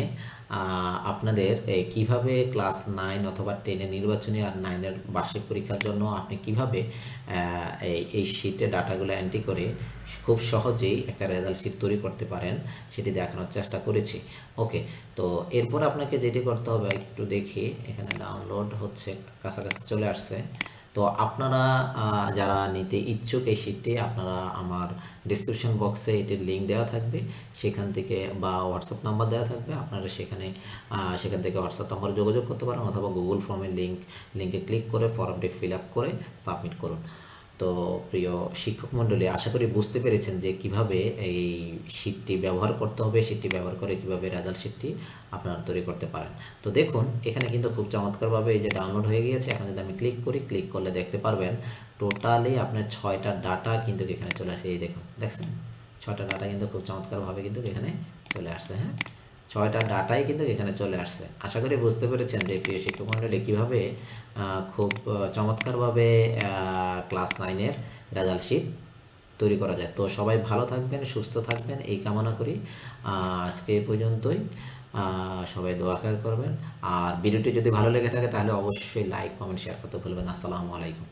আপনাদের কিভাবে ক্লাস 9 অথবা 10 নির্বাচনী আর 9 বার্ষিক পরীক্ষার জন্য আপনি কিভাবে এই শীটে ডাটাগুলো এন্ট্রি করে খুব সহজেই একটা রেজাল্ট শীট তৈরি করতে পারেন, সেটি দেখানোর চেষ্টা করেছি। ওকে, তো এরপর আপনাকে যেটি করতে হবে, একটু দেখি এখানে ডাউনলোড হচ্ছে, কাছাকাছি চলে আসছে। তো আপনারা যারা নিতে ইচ্ছুক এই শীটটি, আপনারা আমার ডিসক্রিপশন বক্সে এটির লিঙ্ক দেওয়া থাকবে, সেখান থেকে বা হোয়াটসঅ্যাপ নাম্বার দেওয়া থাকবে, আপনারা সেখান থেকে হোয়াটসঅ্যাপ নাম্বারে যোগাযোগ করতে পারেন, অথবা গুগল ফর্মের লিঙ্কে ক্লিক করে ফর্মটি ফিল আপ করে সাবমিট করুন। তো প্রিয় শিক্ষক মণ্ডলী, আশা করি বুঝতে পেরেছেন যে কিভাবে এই শীটটি ব্যবহার করতে হবে, শীটটি ব্যবহার করে কিভাবে রেজাল্ট শীটটি আপনারা তৈরি করতে পারেন। তো দেখুন এখানে কিন্তু খুব চমৎকারভাবে এই যে ডাউনলোড হয়ে গিয়েছে। এখন যদি আমি ক্লিক করি, ক্লিক করলে দেখতে পারবেন টোটালি আপনার 6টা ডাটা কিন্তু এখানে চলে আসে। এই দেখুন, দেখছেন 6টা ডাটা কিন্তু খুব চমৎকারভাবে কিন্তু এখানে চলে আসছে। হ্যাঁ, 6টা ডাটাই কিন্তু এখানে চলে আসছে। আশা করি বুঝতে পেরেছেন যে প্রিয় শিক্ষক মণ্ডলী কীভাবে খুব চমৎকারভাবে ক্লাস 9-এর রেজাল্ট শিট তৈরি করা যায়। তো সবাই ভালো থাকবেন, সুস্থ থাকবেন, এই কামনা করি। আজকে এই পর্যন্তই, সবাই দোয়া খেয়াল করবেন। আর ভিডিওটি যদি ভালো লেগে থাকে তাহলে অবশ্যই লাইক, কমেন্ট, শেয়ার করতে ভুলবেন না। আসসালামু আলাইকুম।